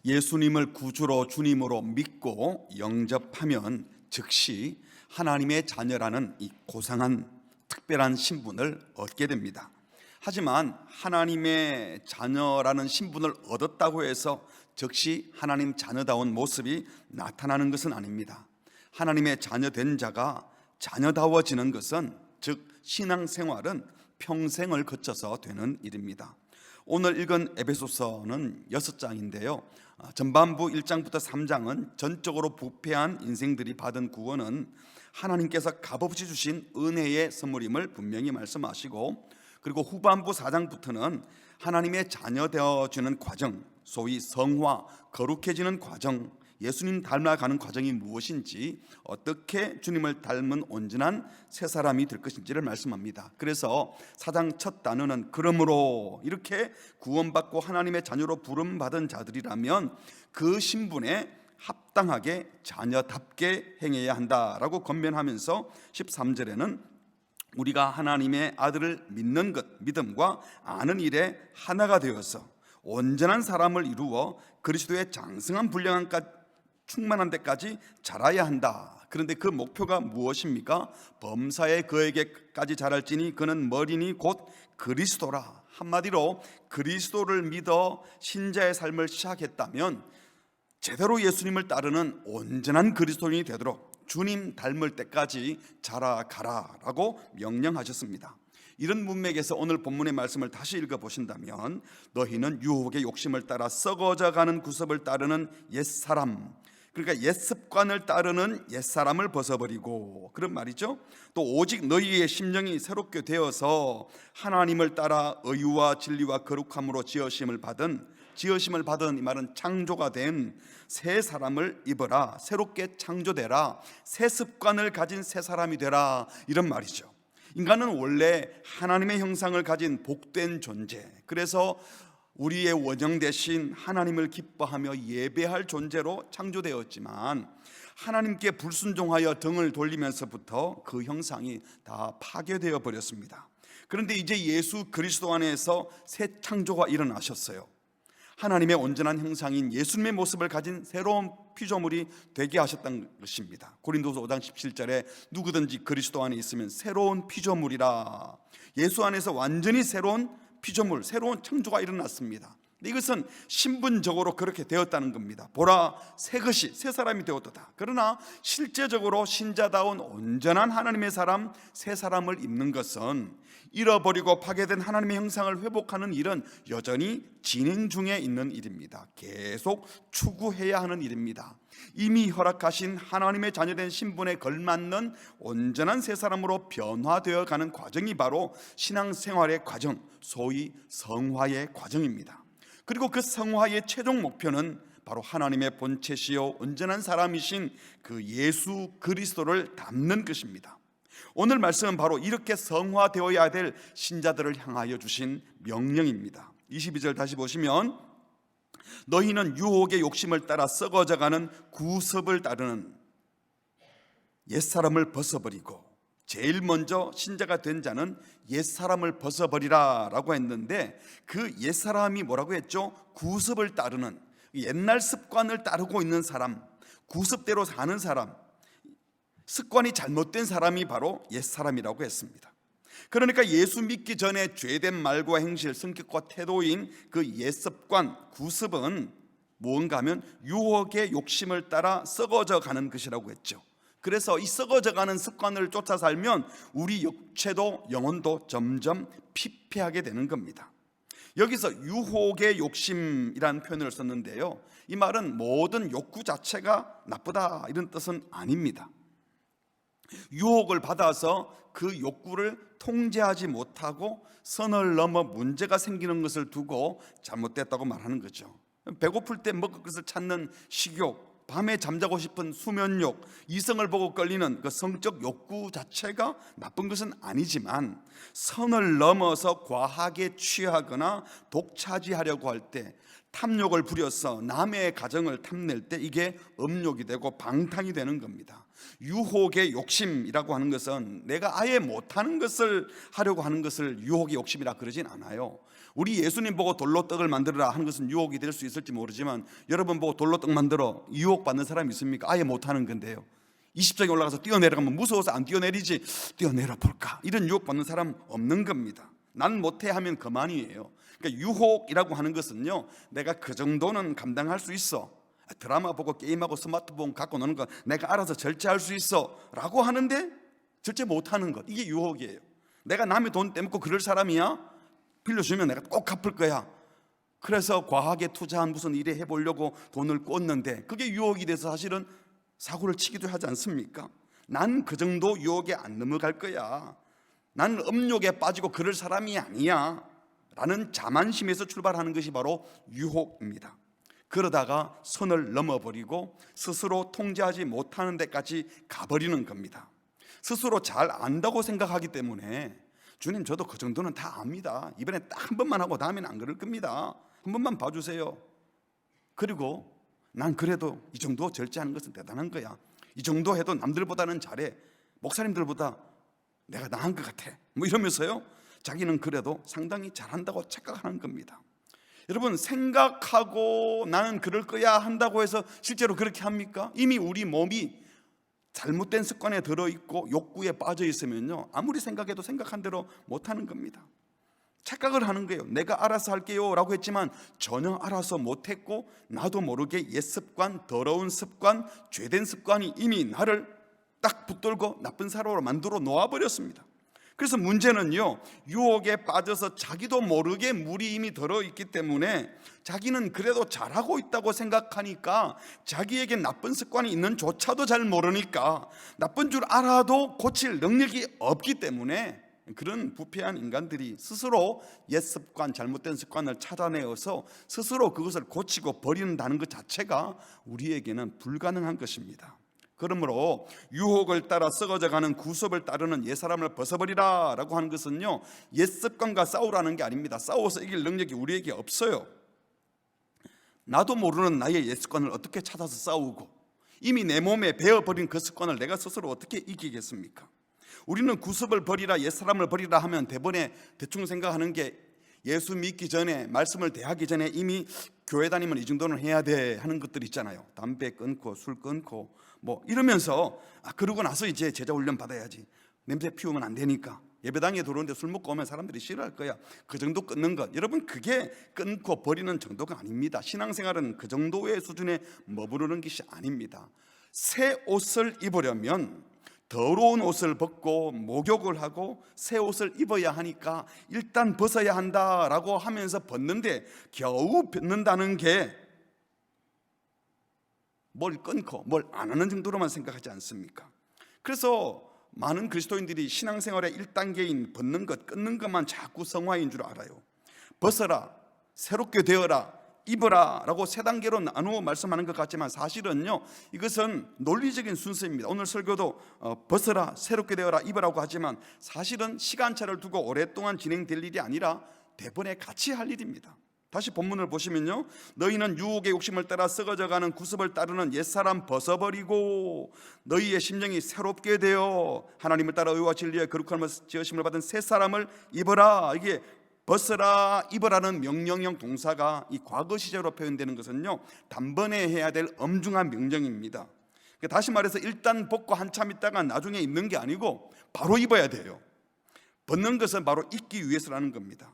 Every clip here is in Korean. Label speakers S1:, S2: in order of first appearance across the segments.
S1: 예수님을 구주로 주님으로 믿고 영접하면 즉시 하나님의 자녀라는 이 고상한 특별한 신분을 얻게 됩니다. 하지만 하나님의 자녀라는 신분을 얻었다고 해서 즉시 하나님 자녀다운 모습이 나타나는 것은 아닙니다. 하나님의 자녀된 자가 자녀다워지는 것은, 즉 신앙생활은 평생을 거쳐서 되는 일입니다. 오늘 읽은 에베소서는 6장인데요 전반부 1장부터 3장은 전적으로 부패한 인생들이 받은 구원은 하나님께서 값없이 주신 은혜의 선물임을 분명히 말씀하시고, 그리고 후반부 4장부터는 하나님의 자녀 되어지는 과정, 소위 성화, 거룩해지는 과정, 예수님 닮아가는 과정이 무엇인지, 어떻게 주님을 닮은 온전한 새 사람이 될 것인지를 말씀합니다. 그래서 4장 첫 단어는 그러므로, 이렇게 구원받고 하나님의 자녀로 부름받은 자들이라면 그 신분에 합당하게 자녀답게 행해야 한다라고 권면하면서 13절에는 우리가 하나님의 아들을 믿는 것, 믿음과 아는 일에 하나가 되어서 온전한 사람을 이루어 그리스도의 장성한 분량까지 충만한 데까지 자라야 한다. 그런데 그 목표가 무엇입니까? 범사에 그에게까지 자랄지니 그는 머리니 곧 그리스도라. 한마디로 그리스도를 믿어 신자의 삶을 시작했다면 제대로 예수님을 따르는 온전한 그리스도인이 되도록 주님 닮을 때까지 자라가라라고 명령하셨습니다. 이런 문맥에서 오늘 본문의 말씀을 다시 읽어보신다면, 너희는 유혹의 욕심을 따라 썩어져가는 구습을 따르는 옛사람, 그러니까 옛습관을 따르는 옛사람을 벗어버리고, 그런 말이죠. 또 오직 너희의 심령이 새롭게 되어서 하나님을 따라 의와 진리와 거룩함으로 지으심을 받은 이 말은 창조가 된 새 사람을 입어라. 새롭게 창조되라. 새 습관을 가진 새 사람이 되라, 이런 말이죠. 인간은 원래 하나님의 형상을 가진 복된 존재, 그래서 우리의 원형 대신 하나님을 기뻐하며 예배할 존재로 창조되었지만, 하나님께 불순종하여 등을 돌리면서부터 그 형상이 다 파괴되어 버렸습니다. 그런데 이제 예수 그리스도 안에서 새 창조가 일어나셨어요. 하나님의 온전한 형상인 예수님의 모습을 가진 새로운 피조물이 되게 하셨다는 것입니다. 고린도서 5장 17절에 누구든지 그리스도 안에 있으면 새로운 피조물이라. 예수 안에서 완전히 새로운 피조물, 새로운 창조가 일어났습니다. 이것은 신분적으로 그렇게 되었다는 겁니다. 보라, 새 것이, 새 사람이 되었도다. 그러나 실제적으로 신자다운 온전한 하나님의 사람, 새 사람을 입는 것은 잃어버리고 파괴된 하나님의 형상을 회복하는 일은 여전히 진행 중에 있는 일입니다. 계속 추구해야 하는 일입니다. 이미 허락하신 하나님의 자녀된 신분에 걸맞는 온전한 새 사람으로 변화되어 가는 과정이 바로 신앙생활의 과정, 소위 성화의 과정입니다. 그리고 그 성화의 최종 목표는 바로 하나님의 본체시요 온전한 사람이신 그 예수 그리스도를 닮는 것입니다. 오늘 말씀은 바로 이렇게 성화되어야 될 신자들을 향하여 주신 명령입니다. 22절 다시 보시면, 너희는 유혹의 욕심을 따라 썩어져가는 구습을 따르는 옛사람을 벗어버리고, 제일 먼저 신자가 된 자는 옛사람을 벗어버리라 라고 했는데, 그 옛사람이 뭐라고 했죠? 구습을 따르는, 옛날 습관을 따르고 있는 사람, 구습대로 사는 사람, 습관이 잘못된 사람이 바로 옛사람이라고 했습니다. 그러니까 예수 믿기 전에 죄된 말과 행실, 성격과 태도인 그 옛습관, 구습은 무언가 하면 유혹의 욕심을 따라 썩어져 가는 것이라고 했죠. 그래서 이 썩어져가는 습관을 쫓아 살면 우리 육체도 영혼도 점점 피폐하게 되는 겁니다. 여기서 유혹의 욕심이라는 표현을 썼는데요, 이 말은 모든 욕구 자체가 나쁘다 이런 뜻은 아닙니다. 유혹을 받아서 그 욕구를 통제하지 못하고 선을 넘어 문제가 생기는 것을 두고 잘못됐다고 말하는 거죠. 배고플 때 먹을 것을 찾는 식욕, 밤에 잠자고 싶은 수면욕, 이성을 보고 끌리는 그 성적 욕구 자체가 나쁜 것은 아니지만, 선을 넘어서 과하게 취하거나 독차지하려고 할 때, 탐욕을 부려서 남의 가정을 탐낼 때 이게 음욕이 되고 방탕이 되는 겁니다. 유혹의 욕심이라고 하는 것은 내가 아예 못하는 것을 하려고 하는 것을 유혹의 욕심이라 그러진 않아요. 우리 예수님 보고 돌로 떡을 만들어라 하는 것은 유혹이 될 수 있을지 모르지만, 여러분 보고 돌로 떡 만들어 유혹받는 사람이 있습니까? 아예 못하는 건데요. 20장에 올라가서 뛰어내려가면 무서워서 안 뛰어내리지, 뛰어내려 볼까, 이런 유혹받는 사람 없는 겁니다. 난 못해 하면 그만이에요. 그러니까 유혹이라고 하는 것은요, 내가 그 정도는 감당할 수 있어, 드라마 보고 게임하고 스마트폰 갖고 노는 거 내가 알아서 절제할 수 있어 라고 하는데 절제 못하는 것, 이게 유혹이에요. 내가 남의 돈 떼먹고 그럴 사람이야? 빌려주면 내가 꼭 갚을 거야. 그래서 과하게 투자한 무슨 일에 해보려고 돈을 꽂는데 그게 유혹이 돼서 사실은 사고를 치기도 하지 않습니까? 난 그 정도 유혹에 안 넘어갈 거야, 난 음욕에 빠지고 그럴 사람이 아니야 라는 자만심에서 출발하는 것이 바로 유혹입니다. 그러다가 선을 넘어버리고 스스로 통제하지 못하는 데까지 가버리는 겁니다. 스스로 잘 안다고 생각하기 때문에 주님, 저도 그 정도는 다 압니다, 이번에 딱 한 번만 하고 다음에는 안 그럴 겁니다, 한 번만 봐주세요. 그리고 난 그래도 이 정도 절제하는 것은 대단한 거야, 이 정도 해도 남들보다는 잘해, 목사님들보다 내가 나은 것 같아, 뭐 이러면서요, 자기는 그래도 상당히 잘한다고 착각하는 겁니다. 여러분, 생각하고 나는 그럴 거야 한다고 해서 실제로 그렇게 합니까? 이미 우리 몸이 잘못된 습관에 들어있고 욕구에 빠져 있으면요, 아무리 생각해도 생각한 대로 못하는 겁니다. 착각을 하는 거예요. 내가 알아서 할게요 라고 했지만 전혀 알아서 못했고, 나도 모르게 옛 습관, 더러운 습관, 죄된 습관이 이미 나를 딱 붙들고 나쁜 사람으로 만들어 놓아버렸습니다. 그래서 문제는요, 유혹에 빠져서 자기도 모르게 물이 이미 들어있기 때문에 자기는 그래도 잘하고 있다고 생각하니까, 자기에게 나쁜 습관이 있는 조차도 잘 모르니까, 나쁜 줄 알아도 고칠 능력이 없기 때문에 그런 부패한 인간들이 스스로 옛 습관, 잘못된 습관을 찾아내어서 스스로 그것을 고치고 버린다는 것 자체가 우리에게는 불가능한 것입니다. 그러므로 유혹을 따라 썩어져가는 구습을 따르는 옛사람을 벗어버리라 라고 하는 것은요, 옛습관과 싸우라는 게 아닙니다. 싸워서 이길 능력이 우리에게 없어요. 나도 모르는 나의 옛습관을 어떻게 찾아서 싸우고, 이미 내 몸에 배어버린 그 습관을 내가 스스로 어떻게 이기겠습니까? 우리는 구습을 버리라, 옛사람을 버리라 하면 대충 생각하는 게, 예수 믿기 전에, 말씀을 대하기 전에 이미 교회 다니면 이 정도는 해야 돼 하는 것들 있잖아요. 담배 끊고 술 끊고 뭐 이러면서, 그러고 나서 이제 제자 훈련 받아야지, 냄새 피우면 안 되니까, 예배당에 들어오는데 술 먹고 오면 사람들이 싫어할 거야, 그 정도 끊는 것. 여러분, 그게 끊고 버리는 정도가 아닙니다. 신앙생활은 그 정도의 수준에 머무르는 것이 아닙니다. 새 옷을 입으려면 더러운 옷을 벗고 목욕을 하고 새 옷을 입어야 하니까 일단 벗어야 한다라고 하면서 벗는데, 겨우 벗는다는 게 뭘 끊고 뭘 안 하는 정도로만 생각하지 않습니까? 그래서 많은 그리스도인들이 신앙생활의 1단계인 벗는 것, 끊는 것만 자꾸 성화인 줄 알아요. 벗어라, 새롭게 되어라, 입어라 라고 세 단계로 나누어 말씀하는 것 같지만, 사실은요, 이것은 논리적인 순서입니다. 오늘 설교도 벗어라, 새롭게 되어라, 입으라고 하지만 사실은 시간차를 두고 오랫동안 진행될 일이 아니라 대번에 같이 할 일입니다. 다시 본문을 보시면요, 너희는 유혹의 욕심을 따라 썩어져가는 구습을 따르는 옛사람 벗어버리고 너희의 심령이 새롭게 되어 하나님을 따라 의와 진리의 거룩함을 지으심을 받은 새 사람을 입어라. 이게 벗어라, 입어라는 명령형 동사가 이 과거 시제로 표현되는 것은요, 단번에 해야 될 엄중한 명령입니다. 다시 말해서 일단 벗고 한참 있다가 나중에 입는 게 아니고 바로 입어야 돼요. 벗는 것은 바로 입기 위해서라는 겁니다.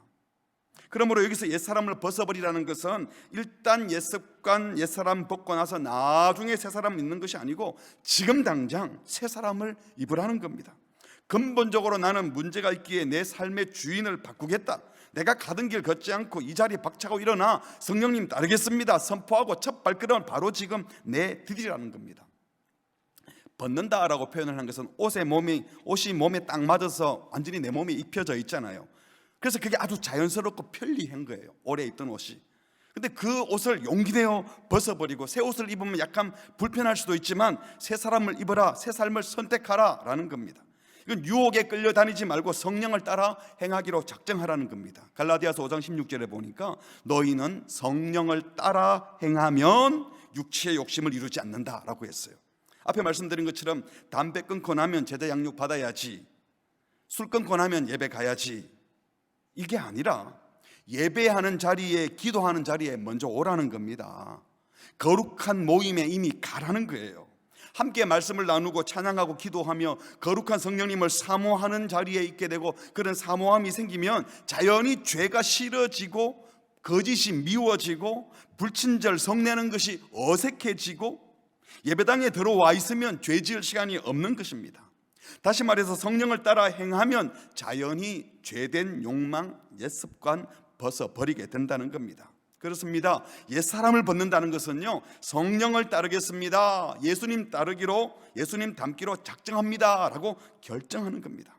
S1: 그러므로 여기서 옛사람을 벗어버리라는 것은 일단 옛습관, 옛사람 벗고 나서 나중에 새사람 입는 것이 아니고 지금 당장 새사람을 입으라는 겁니다. 근본적으로 나는 문제가 있기에 내 삶의 주인을 바꾸겠다, 내가 가던 길 걷지 않고 이 자리에 박차고 일어나 성령님 따르겠습니다 선포하고 첫 발걸음을 바로 지금 내디디라는 겁니다. 벗는다라고 표현을 한 것은 옷이 몸에 딱 맞아서 완전히 내 몸에 입혀져 있잖아요. 그래서 그게 아주 자연스럽고 편리한 거예요, 오래 입던 옷이. 근데 그 옷을 용기 내어 벗어버리고 새 옷을 입으면 약간 불편할 수도 있지만 새 사람을 입어라, 새 삶을 선택하라 라는 겁니다. 이건 유혹에 끌려다니지 말고 성령을 따라 행하기로 작정하라는 겁니다. 갈라디아서 5장 16절에 보니까 너희는 성령을 따라 행하면 육체의 욕심을 이루지 않는다라고 했어요. 앞에 말씀드린 것처럼 담배 끊고 나면 제대 양육 받아야지, 술 끊고 나면 예배 가야지, 이게 아니라 예배하는 자리에, 기도하는 자리에 먼저 오라는 겁니다. 거룩한 모임에 이미 가라는 거예요. 함께 말씀을 나누고 찬양하고 기도하며 거룩한 성령님을 사모하는 자리에 있게 되고, 그런 사모함이 생기면 자연히 죄가 싫어지고 거짓이 미워지고 불친절 성내는 것이 어색해지고 예배당에 들어와 있으면 죄 지을 시간이 없는 것입니다. 다시 말해서 성령을 따라 행하면 자연히 죄된 욕망, 옛습관 벗어버리게 된다는 겁니다. 그렇습니다. 옛사람을 벗는다는 것은요, 성령을 따르겠습니다, 예수님 따르기로, 예수님 닮기로 작정합니다 라고 결정하는 겁니다.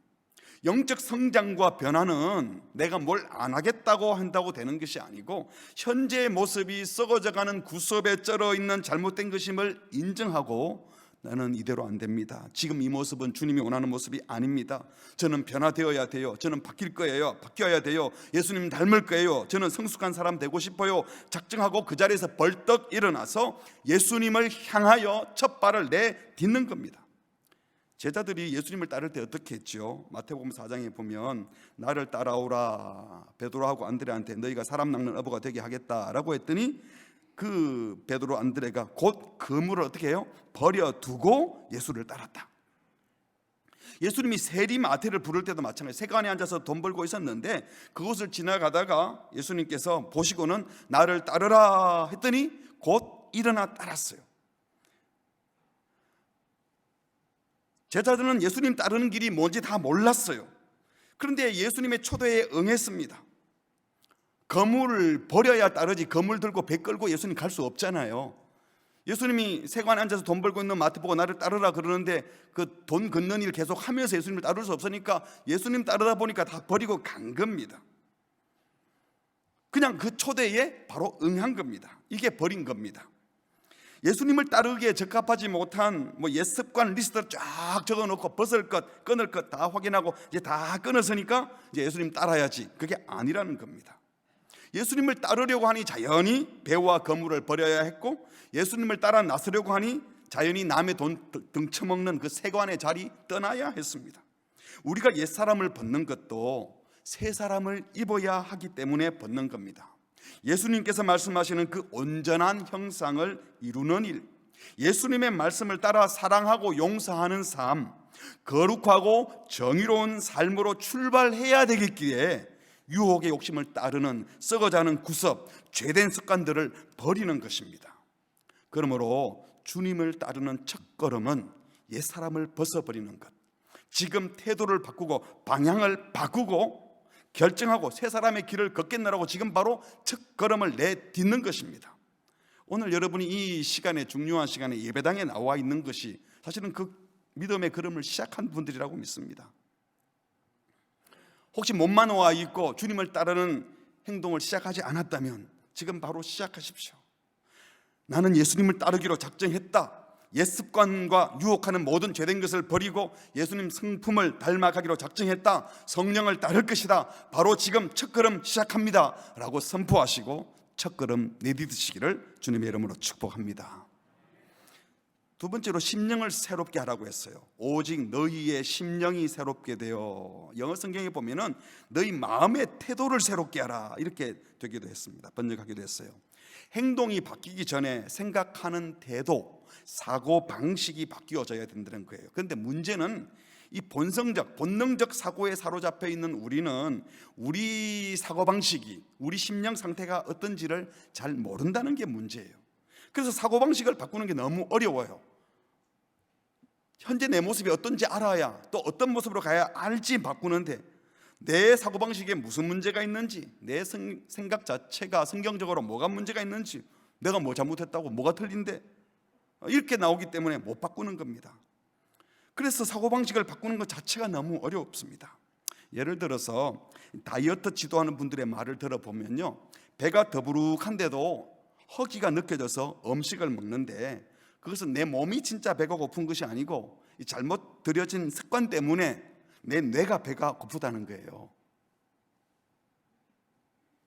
S1: 영적 성장과 변화는 내가 뭘 안 하겠다고 한다고 되는 것이 아니고, 현재의 모습이 썩어져가는 구습에 쩔어 있는 잘못된 것임을 인정하고, 나는 이대로 안 됩니다, 지금 이 모습은 주님이 원하는 모습이 아닙니다, 저는 변화되어야 돼요, 저는 바뀔 거예요, 바뀌어야 돼요, 예수님 닮을 거예요, 저는 성숙한 사람 되고 싶어요 작정하고 그 자리에서 벌떡 일어나서 예수님을 향하여 첫 발을 내딛는 겁니다. 제자들이 예수님을 따를 때 어떻게 했죠? 마태복음 4장에 보면 나를 따라오라, 베드로하고 안드레한테 너희가 사람 낚는 어부가 되게 하겠다라고 했더니 그 베드로 안드레가 곧 그물을 어떻게 해요? 버려두고 예수를 따랐다. 예수님이 세리 마태를 부를 때도 마찬가지, 세관에 앉아서 돈 벌고 있었는데 그곳을 지나가다가 예수님께서 보시고는 나를 따르라 했더니 곧 일어나 따랐어요. 제자들은 예수님 따르는 길이 뭔지 다 몰랐어요. 그런데 예수님의 초대에 응했습니다. 거물을 버려야 따르지, 거물 들고 배 끌고 예수님 갈 수 없잖아요. 예수님이 세관에 앉아서 돈 벌고 있는 마태 보고 나를 따르라 그러는데 그 돈 걷는 일 계속 하면서 예수님을 따를 수 없으니까 예수님 따르다 보니까 다 버리고 간 겁니다. 그냥 그 초대에 바로 응한 겁니다. 이게 버린 겁니다. 예수님을 따르기에 적합하지 못한 옛습관 리스트를 쫙 적어놓고 벗을 것, 끊을 것 다 확인하고 이제 다 끊었으니까 이제 예수님 따라야지, 그게 아니라는 겁니다. 예수님을 따르려고 하니 자연히 배와 거물을 버려야 했고, 예수님을 따라 나서려고 하니 자연히 남의 돈 등쳐먹는 그 세관의 자리 떠나야 했습니다. 우리가 옛사람을 벗는 것도 새 사람을 입어야 하기 때문에 벗는 겁니다. 예수님께서 말씀하시는 그 온전한 형상을 이루는 일, 예수님의 말씀을 따라 사랑하고 용서하는 삶, 거룩하고 정의로운 삶으로 출발해야 되겠기에 유혹의 욕심을 따르는 썩어가는 구습, 죄된 습관들을 버리는 것입니다. 그러므로 주님을 따르는 첫걸음은 옛사람을 벗어버리는 것, 지금 태도를 바꾸고 방향을 바꾸고 결정하고 새 사람의 길을 걷겠노라고 지금 바로 첫걸음을 내딛는 것입니다. 오늘 여러분이 이 시간에, 중요한 시간에 예배당에 나와 있는 것이 사실은 그 믿음의 걸음을 시작한 분들이라고 믿습니다. 혹시 몸만 와 있고 주님을 따르는 행동을 시작하지 않았다면 지금 바로 시작하십시오. 나는 예수님을 따르기로 작정했다, 옛습관과 유혹하는 모든 죄된 것을 버리고 예수님 성품을 닮아가기로 작정했다, 성령을 따를 것이다, 바로 지금 첫걸음 시작합니다 라고 선포하시고 첫걸음 내딛으시기를 주님의 이름으로 축복합니다. 두 번째로 심령을 새롭게 하라고 했어요. 오직 너희의 심령이 새롭게 되어, 영어 성경에 보면은 너희 마음의 태도를 새롭게 하라 이렇게 되기도 했습니다. 번역하기도 했어요. 행동이 바뀌기 전에 생각하는 태도, 사고 방식이 바뀌어져야 된다는 거예요. 그런데 문제는 이 본능적 사고에 사로잡혀 있는 우리는 우리 사고방식이, 우리 심령 상태가 어떤지를 잘 모른다는 게 문제예요. 그래서 사고방식을 바꾸는 게 너무 어려워요. 현재 내 모습이 어떤지 알아야, 또 어떤 모습으로 가야 알지 바꾸는데, 내 사고방식에 무슨 문제가 있는지, 내 생각 자체가 성경적으로 뭐가 문제가 있는지, 내가 뭐 잘못했다고, 뭐가 틀린데, 이렇게 나오기 때문에 못 바꾸는 겁니다. 그래서 사고방식을 바꾸는 것 자체가 너무 어렵습니다. 예를 들어서 다이어트 지도하는 분들의 말을 들어보면요, 배가 더부룩한데도 허기가 느껴져서 음식을 먹는데 그것은 내 몸이 진짜 배가 고픈 것이 아니고 잘못 들여진 습관 때문에 내 뇌가 배가 고프다는 거예요.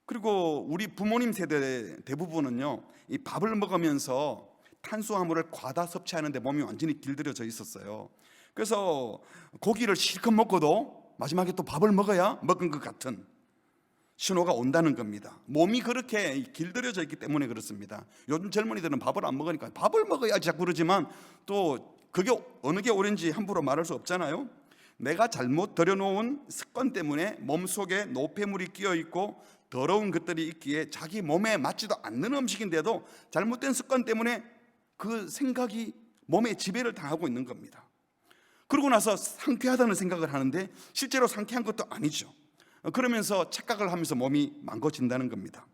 S1: 그리고 우리 부모님 세대 대부분은요, 이 밥을 먹으면서 탄수화물을 과다 섭취하는데 몸이 완전히 길들여져 있었어요. 그래서 고기를 실컷 먹고도 마지막에 또 밥을 먹어야 먹은 것 같은 신호가 온다는 겁니다. 몸이 그렇게 길들여져 있기 때문에 그렇습니다. 요즘 젊은이들은 밥을 안 먹으니까 밥을 먹어야지 자꾸 그러지만 또 그게 어느 게 옳은지 함부로 말할 수 없잖아요. 내가 잘못 들여놓은 습관 때문에 몸속에 노폐물이 끼어 있고 더러운 것들이 있기에 자기 몸에 맞지도 않는 음식인데도 잘못된 습관 때문에 그 생각이 몸에 지배를 당하고 있는 겁니다. 그러고 나서 상쾌하다는 생각을 하는데 실제로 상쾌한 것도 아니죠. 그러면서 착각을 하면서 몸이 망가진다는 겁니다.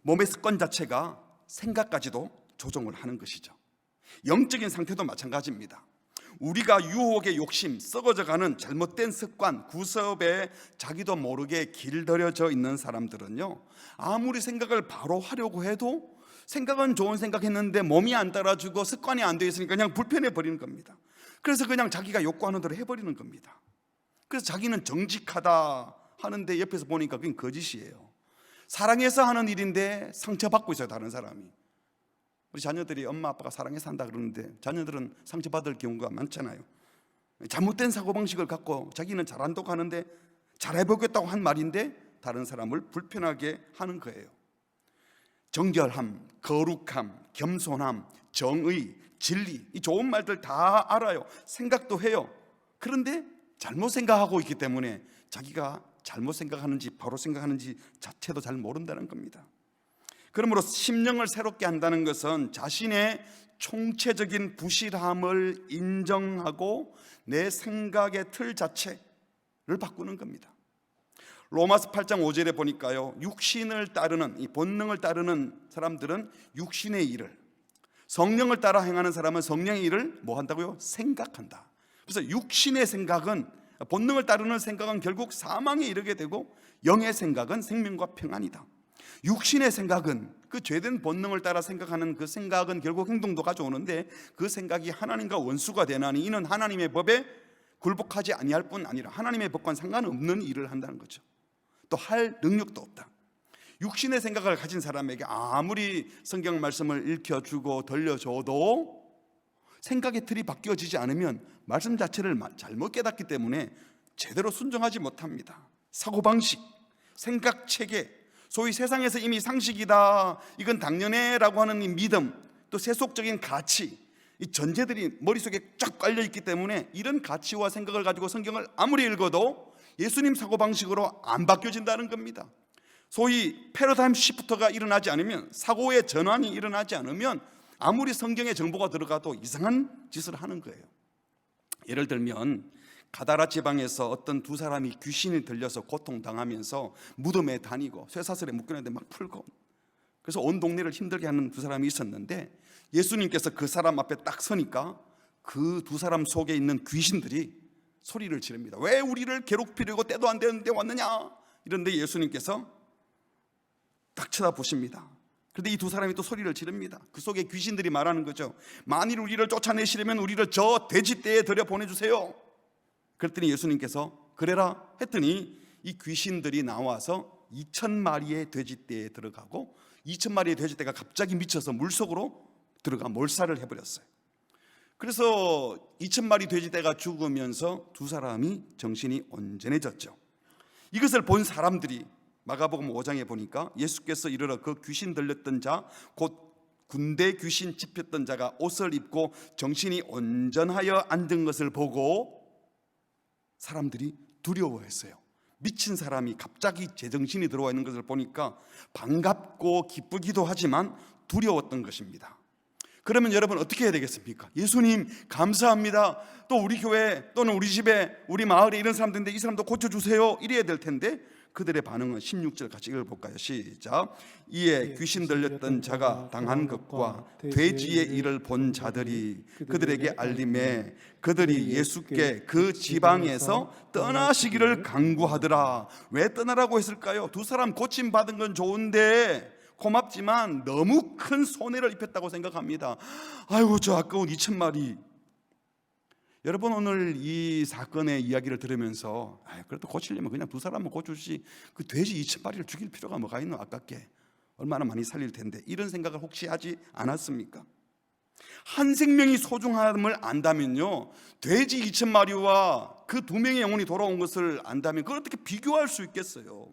S1: 몸의 습관 자체가 생각까지도 조종을 하는 것이죠. 영적인 상태도 마찬가지입니다. 우리가 유혹의 욕심, 썩어져가는 잘못된 습관, 구섭에 자기도 모르게 길들여져 있는 사람들은요, 아무리 생각을 바로 하려고 해도 생각은 좋은 생각했는데 몸이 안 따라주고 습관이 안 되어 있으니까 그냥 불편해 버리는 겁니다. 그래서 그냥 자기가 욕구하는 대로 해버리는 겁니다. 그래서 자기는 정직하다 하는데 옆에서 보니까 그건 거짓이에요. 사랑해서 하는 일인데 상처받고 있어요, 다른 사람이. 우리 자녀들이 엄마 아빠가 사랑해서 한다 그러는데 자녀들은 상처받을 경우가 많잖아요. 잘못된 사고방식을 갖고 자기는 잘한다고 하는데 잘해보겠다고 한 말인데 다른 사람을 불편하게 하는 거예요. 정결함, 거룩함, 겸손함, 정의, 진리, 이 좋은 말들 다 알아요. 생각도 해요. 그런데 잘못 생각하고 있기 때문에 자기가 잘못 생각하는지 바로 생각하는지 자체도 잘 모른다는 겁니다. 그러므로 심령을 새롭게 한다는 것은 자신의 총체적인 부실함을 인정하고 내 생각의 틀 자체를 바꾸는 겁니다. 로마서 8장 5절에 보니까요, 육신을 따르는, 이 본능을 따르는 사람들은 육신의 일을, 성령을 따라 행하는 사람은 성령의 일을 뭐 한다고요? 생각한다. 그래서 육신의 생각은, 본능을 따르는 생각은 결국 사망에 이르게 되고 영의 생각은 생명과 평안이다. 육신의 생각은, 그 죄된 본능을 따라 생각하는 그 생각은 결국 행동도 가져오는데 그 생각이 하나님과 원수가 되나니 이는 하나님의 법에 굴복하지 아니할 뿐 아니라 하나님의 법과는 상관없는 일을 한다는 거죠. 또 할 능력도 없다. 육신의 생각을 가진 사람에게 아무리 성경 말씀을 읽혀주고 들려줘도 생각의 틀이 바뀌어지지 않으면 말씀 자체를 잘못 깨닫기 때문에 제대로 순종하지 못합니다. 사고방식, 생각체계, 소위 세상에서 이미 상식이다, 이건 당연해 라고 하는 이 믿음, 또 세속적인 가치, 이 전제들이 머릿속에 쫙 깔려있기 때문에 이런 가치와 생각을 가지고 성경을 아무리 읽어도 예수님 사고방식으로 안 바뀌어진다는 겁니다. 소위 패러다임 시프트가 일어나지 않으면, 사고의 전환이 일어나지 않으면 아무리 성경에 정보가 들어가도 이상한 짓을 하는 거예요. 예를 들면 가다라 지방에서 어떤 두 사람이 귀신이 들려서 고통당하면서 무덤에 다니고 쇠사슬에 묶여있는데 막 풀고, 그래서 온 동네를 힘들게 하는 두 사람이 있었는데 예수님께서 그 사람 앞에 딱 서니까 그 두 사람 속에 있는 귀신들이 소리를 지릅니다. 왜 우리를 괴롭히려고 때도 안 되는데 왔느냐? 이런데 예수님께서 딱 쳐다보십니다. 그런데 이 두 사람이 또 소리를 지릅니다. 그 속에 귀신들이 말하는 거죠. 만일 우리를 쫓아내시려면 우리를 저 돼지떼에 들여 보내주세요. 그랬더니 예수님께서 그래라 했더니 이 귀신들이 나와서 2,000마리의 돼지떼에 들어가고 2,000마리의 돼지떼가 갑자기 미쳐서 물속으로 들어가 몰살을 해버렸어요. 그래서 2,000마리 돼지떼가 죽으면서 두 사람이 정신이 온전해졌죠. 이것을 본 사람들이 마가복음 5장에 보니까 예수께서 이르러 그 귀신 들렸던 자, 곧 군대 귀신 집혔던 자가 옷을 입고 정신이 온전하여 앉은 것을 보고 사람들이 두려워했어요. 미친 사람이 갑자기 제정신이 들어와 있는 것을 보니까 반갑고 기쁘기도 하지만 두려웠던 것입니다. 그러면 여러분 어떻게 해야 되겠습니까? 예수님 감사합니다. 또 우리 교회 또는 우리 집에 우리 마을에 이런 사람들인데 이 사람도 고쳐주세요, 이래야 될 텐데 그들의 반응은 16절 같이 읽어볼까요? 시작. 이에 귀신 들렸던 자가 당한 것과 돼지의 일을 본 자들이 그들에게 알림해 그들이 예수께 그 지방에서 떠나시기를 강구하더라. 왜 떠나라고 했을까요? 두 사람 고침받은 건 좋은데 고맙지만 너무 큰 손해를 입혔다고 생각합니다. 아이고 저 아까운 2,000마리. 여러분, 오늘 이 사건의 이야기를 들으면서 그래도 고치려면 그냥 두 사람만 고쳐주지 그 돼지 2,000마리를 죽일 필요가 뭐가 있노, 아깝게 얼마나 많이 살릴 텐데, 이런 생각을 혹시 하지 않았습니까? 한 생명이 소중함을 안다면요, 돼지 2,000마리와 그 두 명의 영혼이 돌아온 것을 안다면 그걸 어떻게 비교할 수 있겠어요?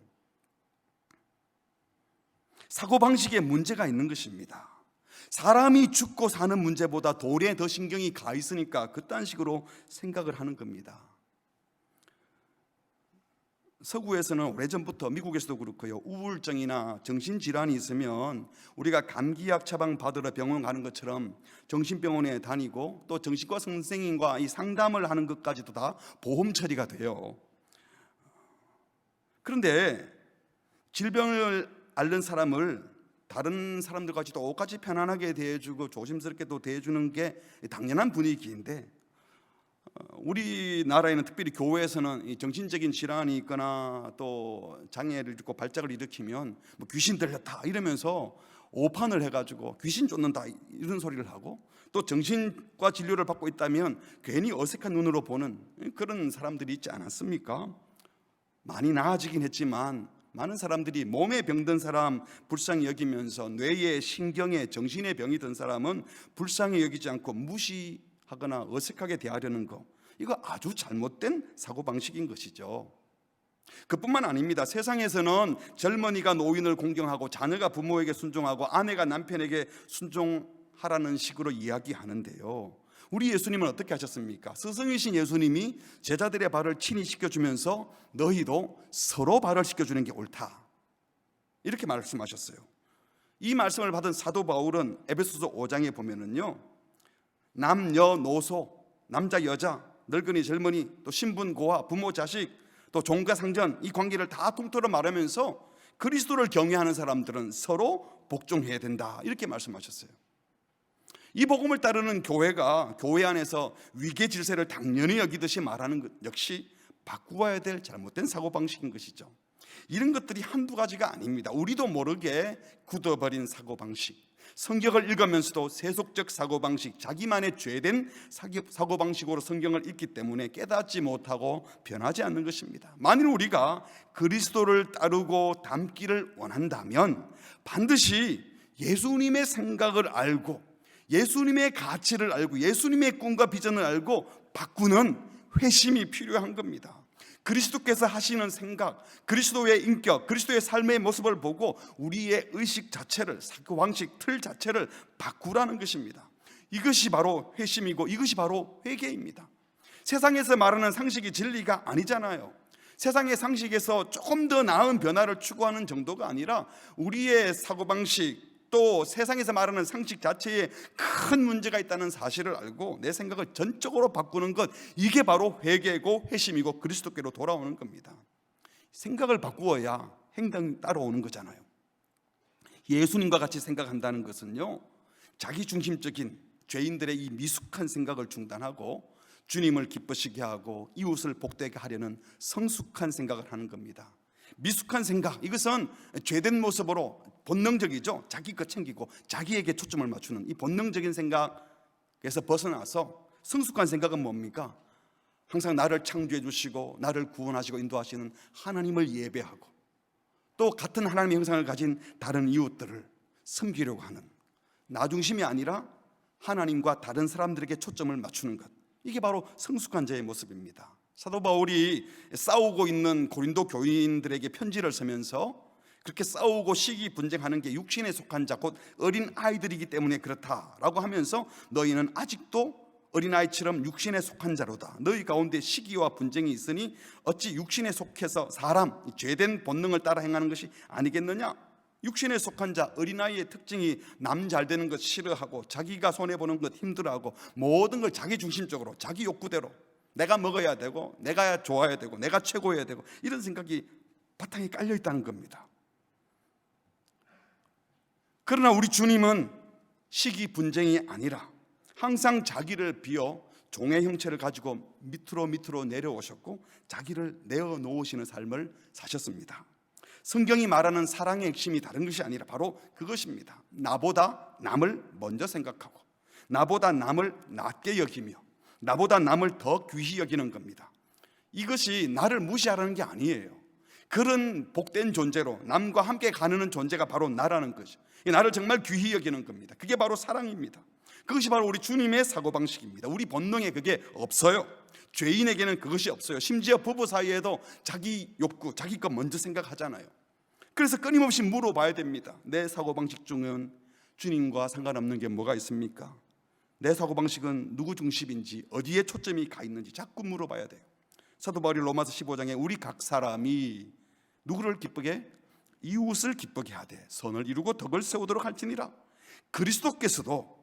S1: 사고방식에 문제가 있는 것입니다. 사람이 죽고 사는 문제보다 돌에 더 신경이 가 있으니까 그딴 식으로 생각을 하는 겁니다. 서구에서는 오래전부터, 미국에서도 그렇고요, 우울증이나 정신질환이 있으면 우리가 감기약 처방 받으러 병원 가는 것처럼 정신병원에 다니고 또 정신과 선생님과 이 상담을 하는 것까지도 다 보험 처리가 돼요. 그런데 질병을 앓는 사람을 다른 사람들같이 똑같이 편안하게 대해주고 조심스럽게도 대해주는 게 당연한 분위기인데, 우리나라에는 특별히 교회에서는 정신적인 질환이 있거나 또 장애를 입고 발작을 일으키면 뭐 귀신 들렸다 이러면서 오판을 해가지고 귀신 쫓는다 이런 소리를 하고, 또 정신과 진료를 받고 있다면 괜히 어색한 눈으로 보는 그런 사람들이 있지 않았습니까? 많이 나아지긴 했지만 많은 사람들이 몸에 병든 사람 불쌍히 여기면서 뇌에 신경에 정신에 병이 든 사람은 불쌍히 여기지 않고 무시하거나 어색하게 대하려는 거, 이거 아주 잘못된 사고방식인 것이죠. 그뿐만 아닙니다. 세상에서는 젊은이가 노인을 공경하고 자녀가 부모에게 순종하고 아내가 남편에게 순종하라는 식으로 이야기하는데요, 우리 예수님은 어떻게 하셨습니까? 스승이신 예수님이 제자들의 발을 친히 씻겨주면서 너희도 서로 발을 씻겨주는 게 옳다, 이렇게 말씀하셨어요. 이 말씀을 받은 사도 바울은 에베소서 5장에 보면은요, 남녀노소, 남자 여자, 늙은이 젊은이, 또 신분 고하, 부모 자식, 또 종과 상전, 이 관계를 다 통틀어 말하면서 그리스도를 경외하는 사람들은 서로 복종해야 된다, 이렇게 말씀하셨어요. 이 복음을 따르는 교회가 교회 안에서 위계 질서를 당연히 여기듯이 말하는 것 역시 바꾸어야 될 잘못된 사고방식인 것이죠. 이런 것들이 한두 가지가 아닙니다. 우리도 모르게 굳어버린 사고방식, 성경을 읽으면서도 세속적 사고방식, 자기만의 죄된 사고방식으로 성경을 읽기 때문에 깨닫지 못하고 변하지 않는 것입니다. 만일 우리가 그리스도를 따르고 닮기를 원한다면 반드시 예수님의 생각을 알고 예수님의 가치를 알고 예수님의 꿈과 비전을 알고 바꾸는 회심이 필요한 겁니다. 그리스도께서 하시는 생각, 그리스도의 인격, 그리스도의 삶의 모습을 보고 우리의 의식 자체를, 사고방식, 틀 자체를 바꾸라는 것입니다. 이것이 바로 회심이고 이것이 바로 회개입니다. 세상에서 말하는 상식이 진리가 아니잖아요. 세상의 상식에서 조금 더 나은 변화를 추구하는 정도가 아니라 우리의 사고방식, 또 세상에서 말하는 상식 자체에 큰 문제가 있다는 사실을 알고 내 생각을 전적으로 바꾸는 것, 이게 바로 회개고 회심이고 그리스도께로 돌아오는 겁니다. 생각을 바꾸어야 행동이 따라오는 거잖아요. 예수님과 같이 생각한다는 것은요, 자기중심적인 죄인들의 이 미숙한 생각을 중단하고 주님을 기쁘시게 하고 이웃을 복되게 하려는 성숙한 생각을 하는 겁니다. 미숙한 생각, 이것은 죄된 모습으로 본능적이죠. 자기 것 챙기고 자기에게 초점을 맞추는 이 본능적인 생각에서 벗어나서 성숙한 생각은 뭡니까? 항상 나를 창조해 주시고 나를 구원하시고 인도하시는 하나님을 예배하고 또 같은 하나님의 형상을 가진 다른 이웃들을 섬기려고 하는, 나 중심이 아니라 하나님과 다른 사람들에게 초점을 맞추는 것, 이게 바로 성숙한 자의 모습입니다. 사도 바울이 싸우고 있는 고린도 교인들에게 편지를 쓰면서 그렇게 싸우고 시기 분쟁하는 게 육신에 속한 자, 곧 어린 아이들이기 때문에 그렇다라고 하면서 너희는 아직도 어린아이처럼 육신에 속한 자로다. 너희 가운데 시기와 분쟁이 있으니 어찌 육신에 속해서 사람, 죄된 본능을 따라 행하는 것이 아니겠느냐? 육신에 속한 자, 어린아이의 특징이 남 잘 되는 것 싫어하고 자기가 손해보는 것 힘들어하고 모든 걸 자기 중심적으로 자기 욕구대로 내가 먹어야 되고 내가 좋아야 되고 내가 최고여야 되고 이런 생각이 바탕에 깔려 있다는 겁니다. 그러나 우리 주님은 시기 분쟁이 아니라 항상 자기를 비워 종의 형체를 가지고 밑으로 내려오셨고 자기를 내어놓으시는 삶을 사셨습니다. 성경이 말하는 사랑의 핵심이 다른 것이 아니라 바로 그것입니다. 나보다 남을 먼저 생각하고 나보다 남을 낮게 여기며 나보다 남을 더 귀히 여기는 겁니다. 이것이 나를 무시하라는 게 아니에요. 그런 복된 존재로 남과 함께 가는 존재가 바로 나라는 것이, 나를 정말 귀히 여기는 겁니다. 그게 바로 사랑입니다. 그것이 바로 우리 주님의 사고방식입니다. 우리 본능에 그게 없어요. 죄인에게는 그것이 없어요. 심지어 부부 사이에도 자기 욕구, 자기 것 먼저 생각하잖아요. 그래서 끊임없이 물어봐야 됩니다. 내 사고방식 중은 주님과 상관없는 게 뭐가 있습니까? 내 사고방식은 누구 중심인지, 어디에 초점이 가 있는지 자꾸 물어봐야 돼요. 사도 바울이 로마서 15장에 우리 각 사람이 누구를 기쁘게? 이웃을 기쁘게 하되 선을 이루고 덕을 세우도록 할지니라. 그리스도께서도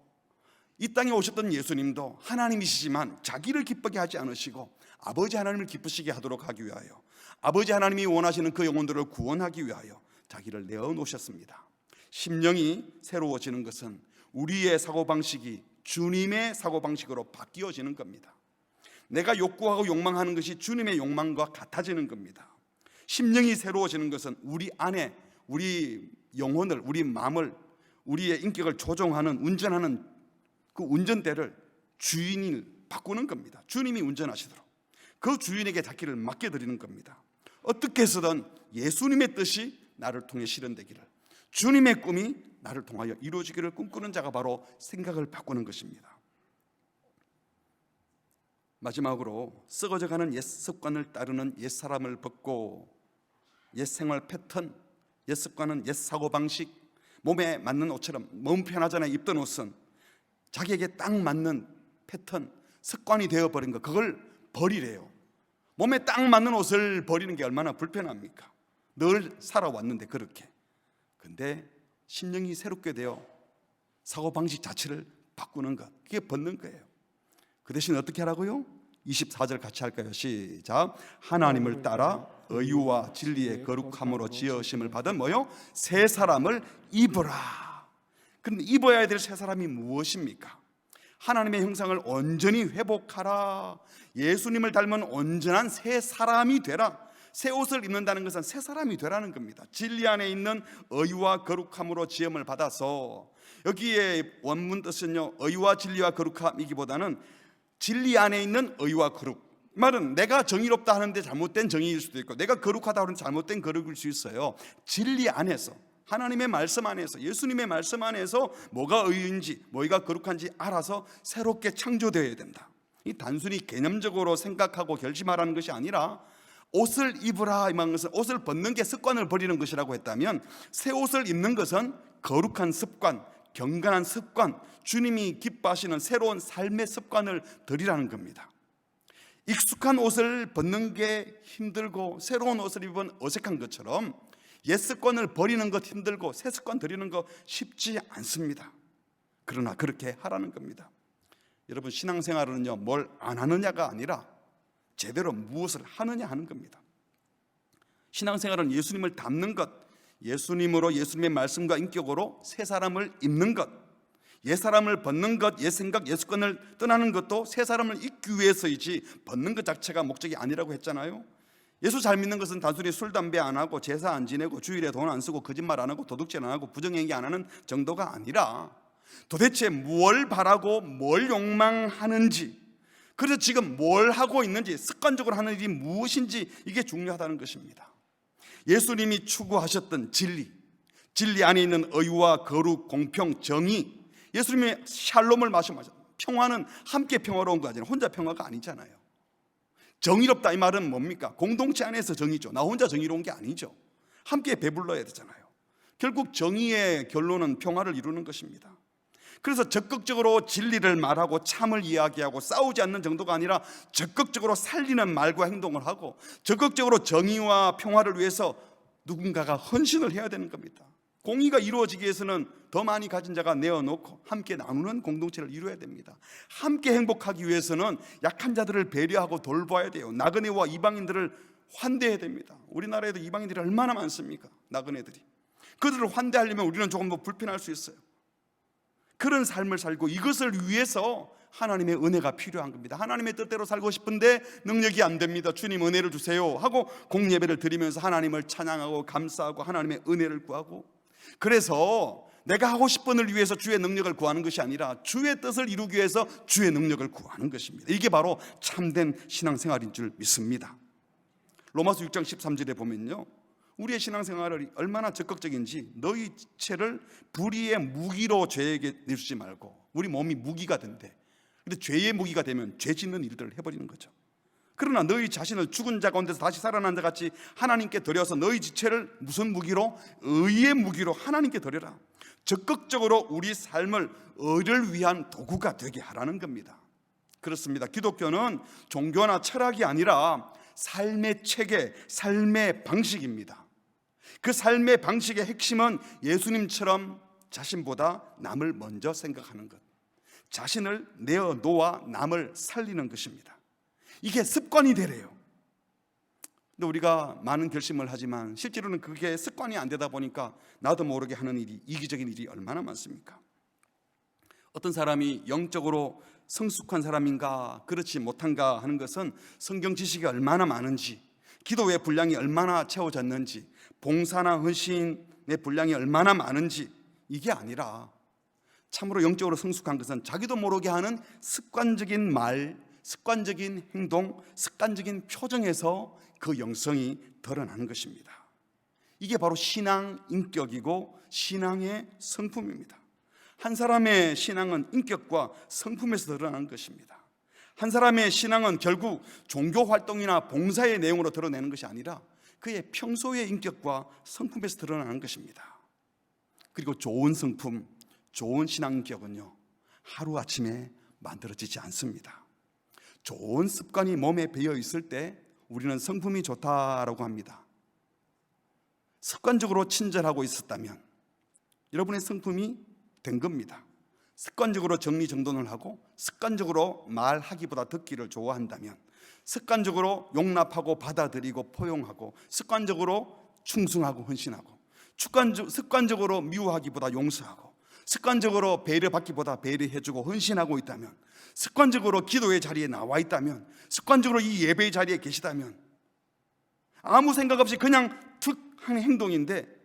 S1: 이 땅에 오셨던 예수님도 하나님이시지만 자기를 기쁘게 하지 않으시고 아버지 하나님을 기쁘시게 하도록 하기 위하여, 아버지 하나님이 원하시는 그 영혼들을 구원하기 위하여 자기를 내어놓으셨습니다. 심령이 새로워지는 것은 우리의 사고방식이 주님의 사고방식으로 바뀌어지는 겁니다. 내가 욕구하고 욕망하는 것이 주님의 욕망과 같아지는 겁니다. 심령이 새로워지는 것은 우리 안에 우리 영혼을, 우리 마음을, 우리의 인격을 조종하는, 운전하는 그 운전대를 주인이 바꾸는 겁니다. 주님이 운전하시도록 그 주인에게 자기를 맡겨드리는 겁니다. 어떻게 해서든 예수님의 뜻이 나를 통해 실현되기를, 주님의 꿈이 나를 통하여 이루어지기를 꿈꾸는 자가 바로 생각을 바꾸는 것입니다. 마지막으로 썩어져가는 옛 습관을 따르는 옛 사람을 벗고 옛 생활 패턴, 옛 습관은 옛 사고방식, 몸에 맞는 옷처럼 너무 편하잖아요. 입던 옷은 자기에게 딱 맞는 패턴, 습관이 되어버린 거, 그걸 버리래요. 몸에 딱 맞는 옷을 버리는 게 얼마나 불편합니까? 늘 살아왔는데 그렇게. 근데 심령이 새롭게 되어 사고방식 자체를 바꾸는 것, 그게 벗는 거예요. 그 대신 어떻게 하라고요? 24절 같이 할까요? 시작. 하나님을 따라 의와 진리의 거룩함으로 지으심을 받은 뭐요? 새 사람을 입으라. 그런데 입어야 될 새 사람이 무엇입니까? 하나님의 형상을 온전히 회복하라. 예수님을 닮은 온전한 새 사람이 되라. 새 옷을 입는다는 것은 새 사람이 되라는 겁니다. 진리 안에 있는 의와 거룩함으로 지음을 받아서, 여기에 원문 뜻은요, 의와 진리와 거룩함이기보다는 진리 안에 있는 의와 거룩, 말은 내가 정의롭다 하는데 잘못된 정의일 수도 있고, 내가 거룩하다 하는 잘못된 거룩일 수 있어요. 진리 안에서, 하나님의 말씀 안에서, 예수님의 말씀 안에서 뭐가 의인지 뭐가 거룩한지 알아서 새롭게 창조되어야 된다. 이 단순히 개념적으로 생각하고 결심하라는 것이 아니라, 옷을 입으라 이 말은 옷을 벗는 게 습관을 버리는 것이라고 했다면, 새 옷을 입는 것은 거룩한 습관, 경건한 습관, 주님이 기뻐하시는 새로운 삶의 습관을 들이라는 겁니다. 익숙한 옷을 벗는 게 힘들고 새로운 옷을 입으면 어색한 것처럼 옛 습관을 버리는 것 힘들고 새 습관 들이는 거 쉽지 않습니다. 그러나 그렇게 하라는 겁니다. 여러분, 신앙생활은요, 뭘 안 하느냐가 아니라 제대로 무엇을 하느냐 하는 겁니다. 신앙생활은 예수님을 닮는 것, 예수님으로, 예수님의 말씀과 인격으로 새 사람을 입는 것, 옛 사람을 벗는 것, 옛 생각, 옛 습관을 떠나는 것도 새 사람을 입기 위해서이지 벗는 것 자체가 목적이 아니라고 했잖아요. 예수 잘 믿는 것은 단순히 술, 담배 안 하고 제사 안 지내고 주일에 돈 안 쓰고 거짓말 안 하고 도둑질 안 하고 부정행위 안 하는 정도가 아니라, 도대체 뭘 바라고 뭘 욕망하는지, 그래서 지금 뭘 하고 있는지, 습관적으로 하는 일이 무엇인지, 이게 중요하다는 것입니다. 예수님이 추구하셨던 진리, 진리 안에 있는 의와 거룩, 공평, 정의, 예수님의 샬롬을 말씀하셨죠. 평화는 함께 평화로운 거 아니라 혼자 평화가 아니잖아요. 정의롭다 이 말은 뭡니까? 공동체 안에서 정의죠. 나 혼자 정의로운 게 아니죠. 함께 배불러야 되잖아요. 결국 정의의 결론은 평화를 이루는 것입니다. 그래서 적극적으로 진리를 말하고 참을 이야기하고 싸우지 않는 정도가 아니라 적극적으로 살리는 말과 행동을 하고 적극적으로 정의와 평화를 위해서 누군가가 헌신을 해야 되는 겁니다. 공의가 이루어지기 위해서는 더 많이 가진 자가 내어놓고 함께 나누는 공동체를 이루어야 됩니다. 함께 행복하기 위해서는 약한 자들을 배려하고 돌봐야 돼요. 나그네와 이방인들을 환대해야 됩니다. 우리나라에도 이방인들이 얼마나 많습니까? 나그네들이. 그들을 환대하려면 우리는 조금 더 불편할 수 있어요. 그런 삶을 살고 이것을 위해서 하나님의 은혜가 필요한 겁니다. 하나님의 뜻대로 살고 싶은데 능력이 안 됩니다. 주님 은혜를 주세요 하고 공예배를 드리면서 하나님을 찬양하고 감사하고 하나님의 은혜를 구하고, 그래서 내가 하고 싶은 을 위해서 주의 능력을 구하는 것이 아니라 주의 뜻을 이루기 위해서 주의 능력을 구하는 것입니다. 이게 바로 참된 신앙생활인 줄 믿습니다. 로마서 6장 13절에 보면요, 우리의 신앙생활이 얼마나 적극적인지, 너희 지체를 불의의 무기로 죄에게 내주지 말고. 우리 몸이 무기가 된대. 근데 죄의 무기가 되면 죄 짓는 일들을 해버리는 거죠. 그러나 너희 자신을 죽은 자 가운데서 다시 살아난 자 같이 하나님께 드려서 너희 지체를 무슨 무기로? 의의 무기로 하나님께 드려라. 적극적으로 우리 삶을 의를 위한 도구가 되게 하라는 겁니다. 그렇습니다. 기독교는 종교나 철학이 아니라 삶의 체계, 삶의 방식입니다. 그 삶의 방식의 핵심은 예수님처럼 자신보다 남을 먼저 생각하는 것, 자신을 내어놓아 남을 살리는 것입니다. 이게 습관이 되래요. 근데 우리가 많은 결심을 하지만 실제로는 그게 습관이 안 되다 보니까 나도 모르게 하는 일이, 이기적인 일이 얼마나 많습니까? 어떤 사람이 영적으로 성숙한 사람인가 그렇지 못한가 하는 것은 성경 지식이 얼마나 많은지, 기도의 분량이 얼마나 채워졌는지, 봉사나 헌신의 분량이 얼마나 많은지, 이게 아니라 참으로 영적으로 성숙한 것은 자기도 모르게 하는 습관적인 말, 습관적인 행동, 습관적인 표정에서 그 영성이 드러나는 것입니다. 이게 바로 신앙 인격이고 신앙의 성품입니다. 한 사람의 신앙은 인격과 성품에서 드러나는 것입니다. 한 사람의 신앙은 결국 종교 활동이나 봉사의 내용으로 드러내는 것이 아니라 그의 평소의 인격과 성품에서 드러나는 것입니다. 그리고 좋은 성품, 좋은 신앙 인격은요, 하루아침에 만들어지지 않습니다. 좋은 습관이 몸에 배어 있을 때 우리는 성품이 좋다라고 합니다. 습관적으로 친절하고 있었다면 여러분의 성품이 된 겁니다. 습관적으로 정리정돈을 하고 습관적으로 말하기보다 듣기를 좋아한다면, 습관적으로 용납하고 받아들이고 포용하고, 습관적으로 충성하고 헌신하고, 습관적으로 미워하기보다 용서하고, 습관적으로 배려받기보다 배려해주고 헌신하고 있다면, 습관적으로 기도의 자리에 나와 있다면, 습관적으로 이 예배의 자리에 계시다면, 아무 생각 없이 그냥 툭 하는 행동인데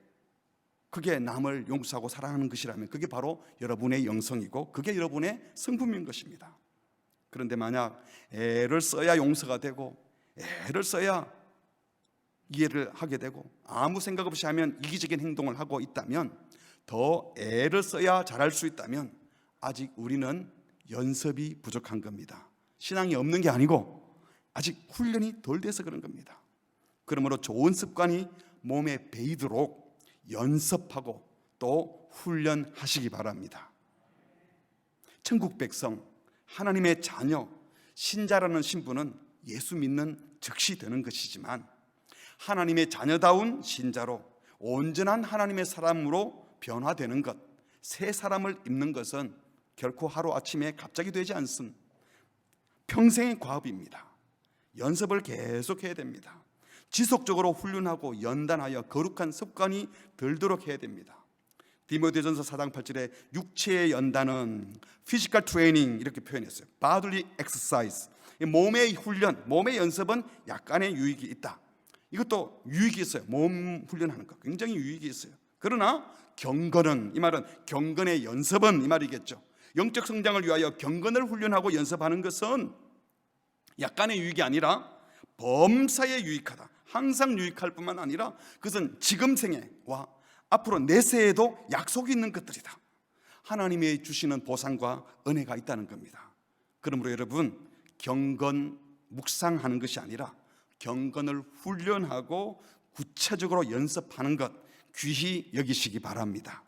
S1: 그게 남을 용서하고 사랑하는 것이라면 그게 바로 여러분의 영성이고 그게 여러분의 성품인 것입니다. 그런데 만약 애를 써야 용서가 되고 애를 써야 이해를 하게 되고 아무 생각 없이 하면 이기적인 행동을 하고 있다면, 더 애를 써야 잘할 수 있다면 아직 우리는 연습이 부족한 겁니다. 신앙이 없는 게 아니고 아직 훈련이 덜 돼서 그런 겁니다. 그러므로 좋은 습관이 몸에 배이도록 연습하고 또 훈련하시기 바랍니다. 천국 백성, 하나님의 자녀, 신자라는 신분은 예수 믿는 즉시 되는 것이지만 하나님의 자녀다운 신자로 온전한 하나님의 사람으로 변화되는 것, 새 사람을 입는 것은 결코 하루아침에 갑자기 되지 않습니다. 평생의 과업입니다. 연습을 계속해야 됩니다. 지속적으로 훈련하고 연단하여 거룩한 습관이 들도록 해야 됩니다. 디모데전서 4장 8절에 육체의 연단은 피지컬 트레이닝 이렇게 표현했어요. bodily exercise, 몸의 훈련, 몸의 연습은 약간의 유익이 있다. 이것도 유익이 있어요. 몸 훈련하는 것 굉장히 유익이 있어요. 그러나 경건은, 이 말은 경건의 연습은 이 말이겠죠. 영적 성장을 위하여 경건을 훈련하고 연습하는 것은 약간의 유익이 아니라 범사에 유익하다. 항상 유익할 뿐만 아니라 그것은 지금 생애와 앞으로 내세에도 약속이 있는 것들이다. 하나님이 주시는 보상과 은혜가 있다는 겁니다. 그러므로 여러분, 경건 묵상하는 것이 아니라 경건을 훈련하고 구체적으로 연습하는 것 귀히 여기시기 바랍니다.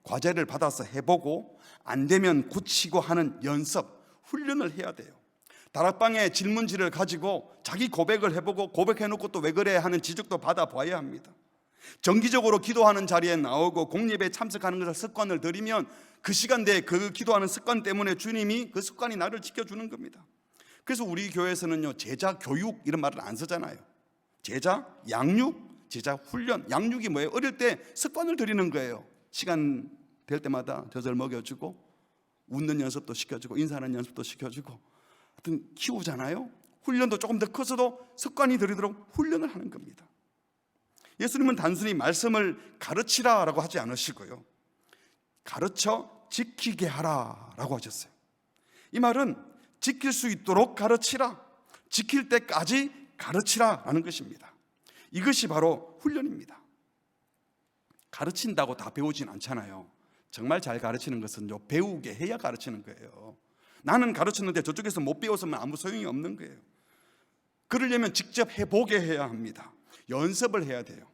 S1: 과제를 받아서 해보고 안 되면 고치고 하는 연습, 훈련을 해야 돼요. 다락방에 질문지를 가지고 자기 고백을 해보고 고백해놓고 또 왜 그래 하는 지적도 받아봐야 합니다. 정기적으로 기도하는 자리에 나오고 공예배에 참석하는 것을 습관을 들이면 그 시간대에 그 기도하는 습관 때문에 주님이 그 습관이 나를 지켜주는 겁니다. 그래서 우리 교회에서는요, 제자 교육 이런 말을 안 쓰잖아요. 제자 양육, 제자 훈련. 양육이 뭐예요? 어릴 때 습관을 들이는 거예요. 시간 될 때마다 젖을 먹여주고 웃는 연습도 시켜주고 인사하는 연습도 시켜주고 하여튼 키우잖아요. 훈련도 조금 더 커서도 습관이 들이도록 훈련을 하는 겁니다. 예수님은 단순히 말씀을 가르치라라고 하지 않으시고요, 가르쳐 지키게 하라라고 하셨어요. 이 말은 지킬 수 있도록 가르치라, 지킬 때까지 가르치라라는 것입니다. 이것이 바로 훈련입니다. 가르친다고 다 배우진 않잖아요. 정말 잘 가르치는 것은 배우게 해야 가르치는 거예요. 나는 가르쳤는데 저쪽에서 못 배웠으면 아무 소용이 없는 거예요. 그러려면 직접 해보게 해야 합니다. 연습을 해야 돼요.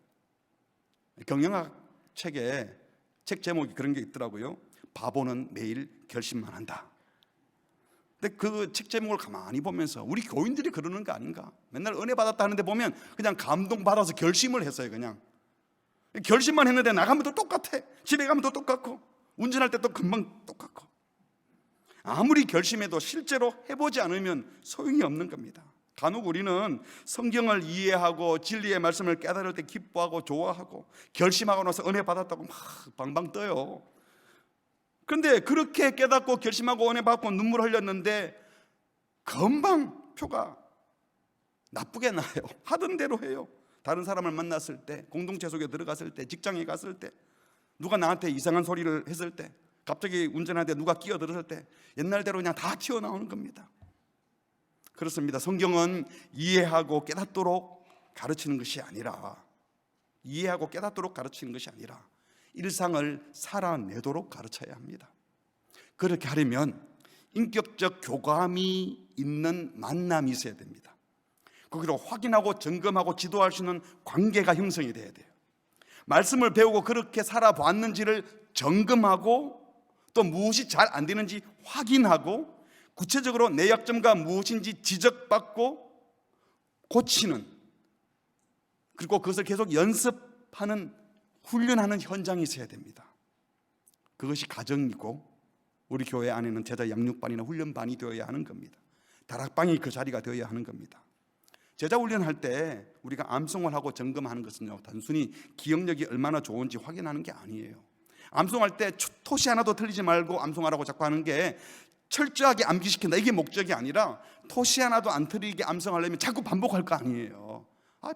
S1: 경영학 책에 책 제목이 그런 게 있더라고요. 바보는 매일 결심만 한다. 근데 그 책 제목을 가만히 보면서 우리 교인들이 그러는 거 아닌가? 맨날 은혜 받았다 하는데 보면 그냥 감동받아서 결심을 했어요. 그냥 결심만 했는데 나가면 또 똑같아. 집에 가면 또 똑같고 운전할 때 또 금방 똑같고. 아무리 결심해도 실제로 해보지 않으면 소용이 없는 겁니다. 간혹 우리는 성경을 이해하고 진리의 말씀을 깨달을 때 기뻐하고 좋아하고 결심하고 나서 은혜 받았다고 막 방방 떠요. 그런데 그렇게 깨닫고 결심하고 은혜 받고 눈물 흘렸는데 금방 표가 나쁘게 나요. 하던 대로 해요. 다른 사람을 만났을 때, 공동체 속에 들어갔을 때, 직장에 갔을 때, 누가 나한테 이상한 소리를 했을 때, 갑자기 운전하는데 누가 끼어들었을 때 옛날대로 그냥 다 튀어나오는 겁니다. 그렇습니다. 성경은 이해하고 깨닫도록 가르치는 것이 아니라, 이해하고 깨닫도록 가르치는 것이 아니라 일상을 살아내도록 가르쳐야 합니다. 그렇게 하려면 인격적 교감이 있는 만남이 있어야 됩니다. 거기로 확인하고 점검하고 지도할 수 있는 관계가 형성이 돼야 돼요. 말씀을 배우고 그렇게 살아봤는지를 점검하고 또 무엇이 잘 안 되는지 확인하고 구체적으로 내 약점과 무엇인지 지적받고 고치는, 그리고 그것을 계속 연습하는, 훈련하는 현장이 있어야 됩니다. 그것이 가정이고 우리 교회 안에는 제자 양육반이나 훈련반이 되어야 하는 겁니다. 다락방이 그 자리가 되어야 하는 겁니다. 제자 훈련할 때 우리가 암송을 하고 점검하는 것은요, 단순히 기억력이 얼마나 좋은지 확인하는 게 아니에요. 암송할 때 토시 하나도 틀리지 말고 암송하라고 자꾸 하는 게 철저하게 암기시킨다, 이게 목적이 아니라 토시 하나도 안 틀리게 암송하려면 자꾸 반복할 거 아니에요.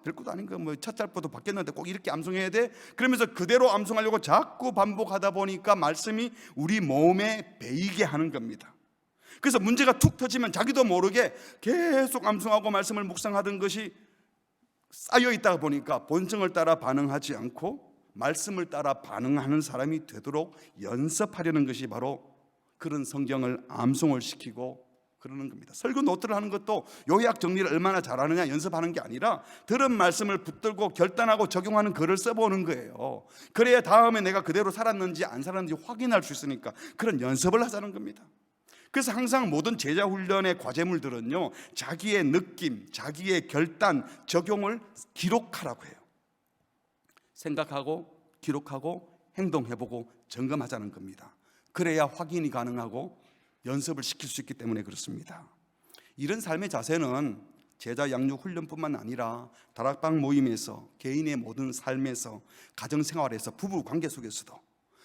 S1: 별것도 아닌 거, 첫 잘보도 바뀌었는데 꼭 이렇게 암송해야 돼? 그러면서 그대로 암송하려고 자꾸 반복하다 보니까 말씀이 우리 몸에 배이게 하는 겁니다. 그래서 문제가 툭 터지면 자기도 모르게 계속 암송하고 말씀을 묵상하던 것이 쌓여 있다 보니까 본성을 따라 반응하지 않고 말씀을 따라 반응하는 사람이 되도록 연습하려는 것이 바로 그런 성경을 암송을 시키고 그러는 겁니다. 설교 노트를 하는 것도 요약 정리를 얼마나 잘하느냐 연습하는 게 아니라 들은 말씀을 붙들고 결단하고 적용하는 글을 써보는 거예요. 그래야 다음에 내가 그대로 살았는지 안 살았는지 확인할 수 있으니까 그런 연습을 하자는 겁니다. 그래서 항상 모든 제자 훈련의 과제물들은요, 자기의 느낌, 자기의 결단, 적용을 기록하라고 해요. 생각하고 기록하고 행동해보고 점검하자는 겁니다. 그래야 확인이 가능하고 연습을 시킬 수 있기 때문에 그렇습니다. 이런 삶의 자세는 제자 양육 훈련뿐만 아니라 다락방 모임에서, 개인의 모든 삶에서, 가정생활에서, 부부관계 속에서도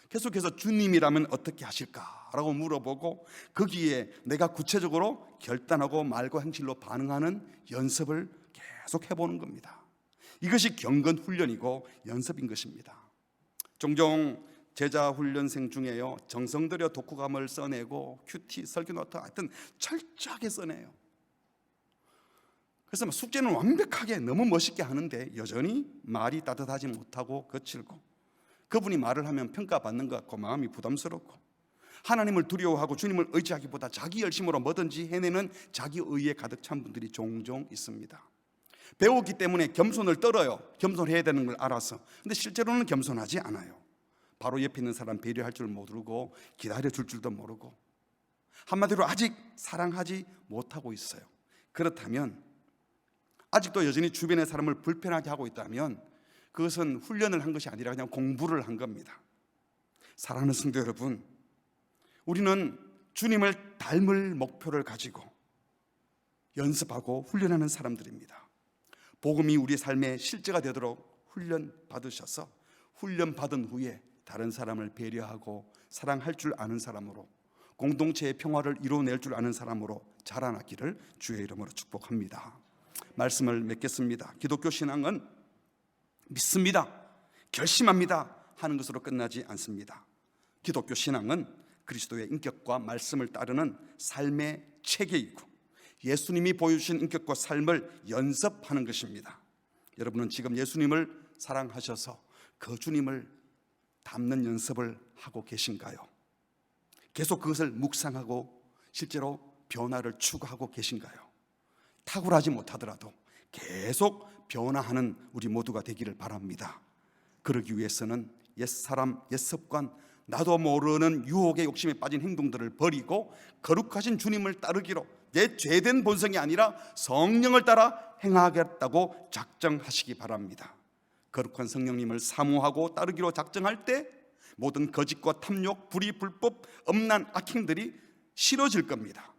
S1: 계속해서 주님이라면 어떻게 하실까라고 물어보고 거기에 내가 구체적으로 결단하고 말과 행실로 반응하는 연습을 계속 해보는 겁니다. 이것이 경건 훈련이고 연습인 것입니다. 종종 제자 훈련생 중에요, 정성 들여 독후감을 써내고 큐티, 설교노트 하여튼 철저하게 써내요. 그래서 숙제는 완벽하게 너무 멋있게 하는데 여전히 말이 따뜻하지 못하고 거칠고, 그분이 말을 하면 평가받는 것 같고 마음이 부담스럽고, 하나님을 두려워하고 주님을 의지하기보다 자기 열심으로 뭐든지 해내는 자기 의에 가득 찬 분들이 종종 있습니다. 배우기 때문에 겸손을 떨어요. 겸손해야 되는 걸 알아서. 근데 실제로는 겸손하지 않아요. 바로 옆에 있는 사람 배려할 줄 모르고 기다려줄 줄도 모르고, 한마디로 아직 사랑하지 못하고 있어요. 그렇다면, 아직도 여전히 주변의 사람을 불편하게 하고 있다면 그것은 훈련을 한 것이 아니라 그냥 공부를 한 겁니다. 사랑하는 성도 여러분, 우리는 주님을 닮을 목표를 가지고 연습하고 훈련하는 사람들입니다. 복음이 우리 삶의 실제가 되도록 훈련 받으셔서 훈련 받은 후에 다른 사람을 배려하고 사랑할 줄 아는 사람으로, 공동체의 평화를 이루어낼 줄 아는 사람으로 자라나기를 주의 이름으로 축복합니다. 말씀을 맺겠습니다. 기독교 신앙은 믿습니다, 결심합니다 하는 것으로 끝나지 않습니다. 기독교 신앙은 그리스도의 인격과 말씀을 따르는 삶의 체계이고 예수님이 보여주신 인격과 삶을 연습하는 것입니다. 여러분은 지금 예수님을 사랑하셔서 그 주님을 닮는 연습을 하고 계신가요? 계속 그것을 묵상하고 실제로 변화를 추구하고 계신가요? 탁월하지 못하더라도 계속 변화하는 우리 모두가 되기를 바랍니다. 그러기 위해서는 옛사람, 옛습관, 나도 모르는 유혹의 욕심에 빠진 행동들을 버리고 거룩하신 주님을 따르기로 내 죄된 본성이 아니라 성령을 따라 행하겠다고 작정하시기 바랍니다. 거룩한 성령님을 사모하고 따르기로 작정할 때 모든 거짓과 탐욕, 불의, 불법, 엄난 악행들이 싫어질 겁니다.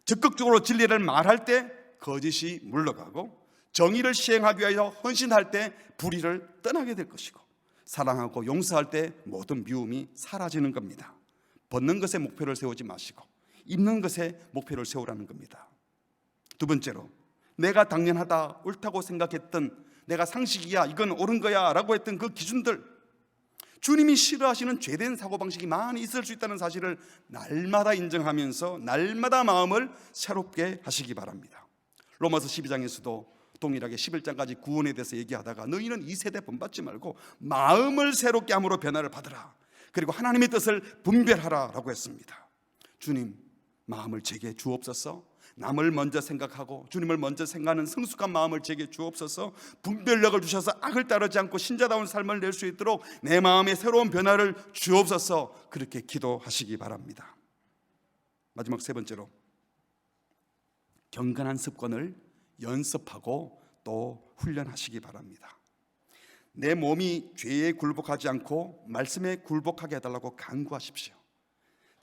S1: 적극적으로 진리를 말할 때 거짓이 물러가고 정의를 시행하기 위하여 헌신할 때 불의를 떠나게 될 것이고 사랑하고 용서할 때 모든 미움이 사라지는 겁니다. 벗는 것에 목표를 세우지 마시고 입는 것에 목표를 세우라는 겁니다. 두 번째로, 내가 당연하다, 옳다고 생각했던, 내가 상식이야, 이건 옳은 거야 라고 했던 그 기준들, 주님이 싫어하시는 죄된 사고방식이 많이 있을 수 있다는 사실을 날마다 인정하면서 날마다 마음을 새롭게 하시기 바랍니다. 로마서 12장에서도 동일하게 11장까지 구원에 대해서 얘기하다가 너희는 이 세대 본받지 말고 마음을 새롭게 함으로 변화를 받으라, 그리고 하나님의 뜻을 분별하라 라고 했습니다. 주님, 마음을 제게 주옵소서. 남을 먼저 생각하고 주님을 먼저 생각하는 성숙한 마음을 제게 주옵소서. 분별력을 주셔서 악을 따르지 않고 신자다운 삶을 낼 수 있도록 내 마음에 새로운 변화를 주옵소서. 그렇게 기도하시기 바랍니다. 마지막 세 번째로, 경건한 습관을 연습하고 또 훈련하시기 바랍니다. 내 몸이 죄에 굴복하지 않고 말씀에 굴복하게 해달라고 간구하십시오.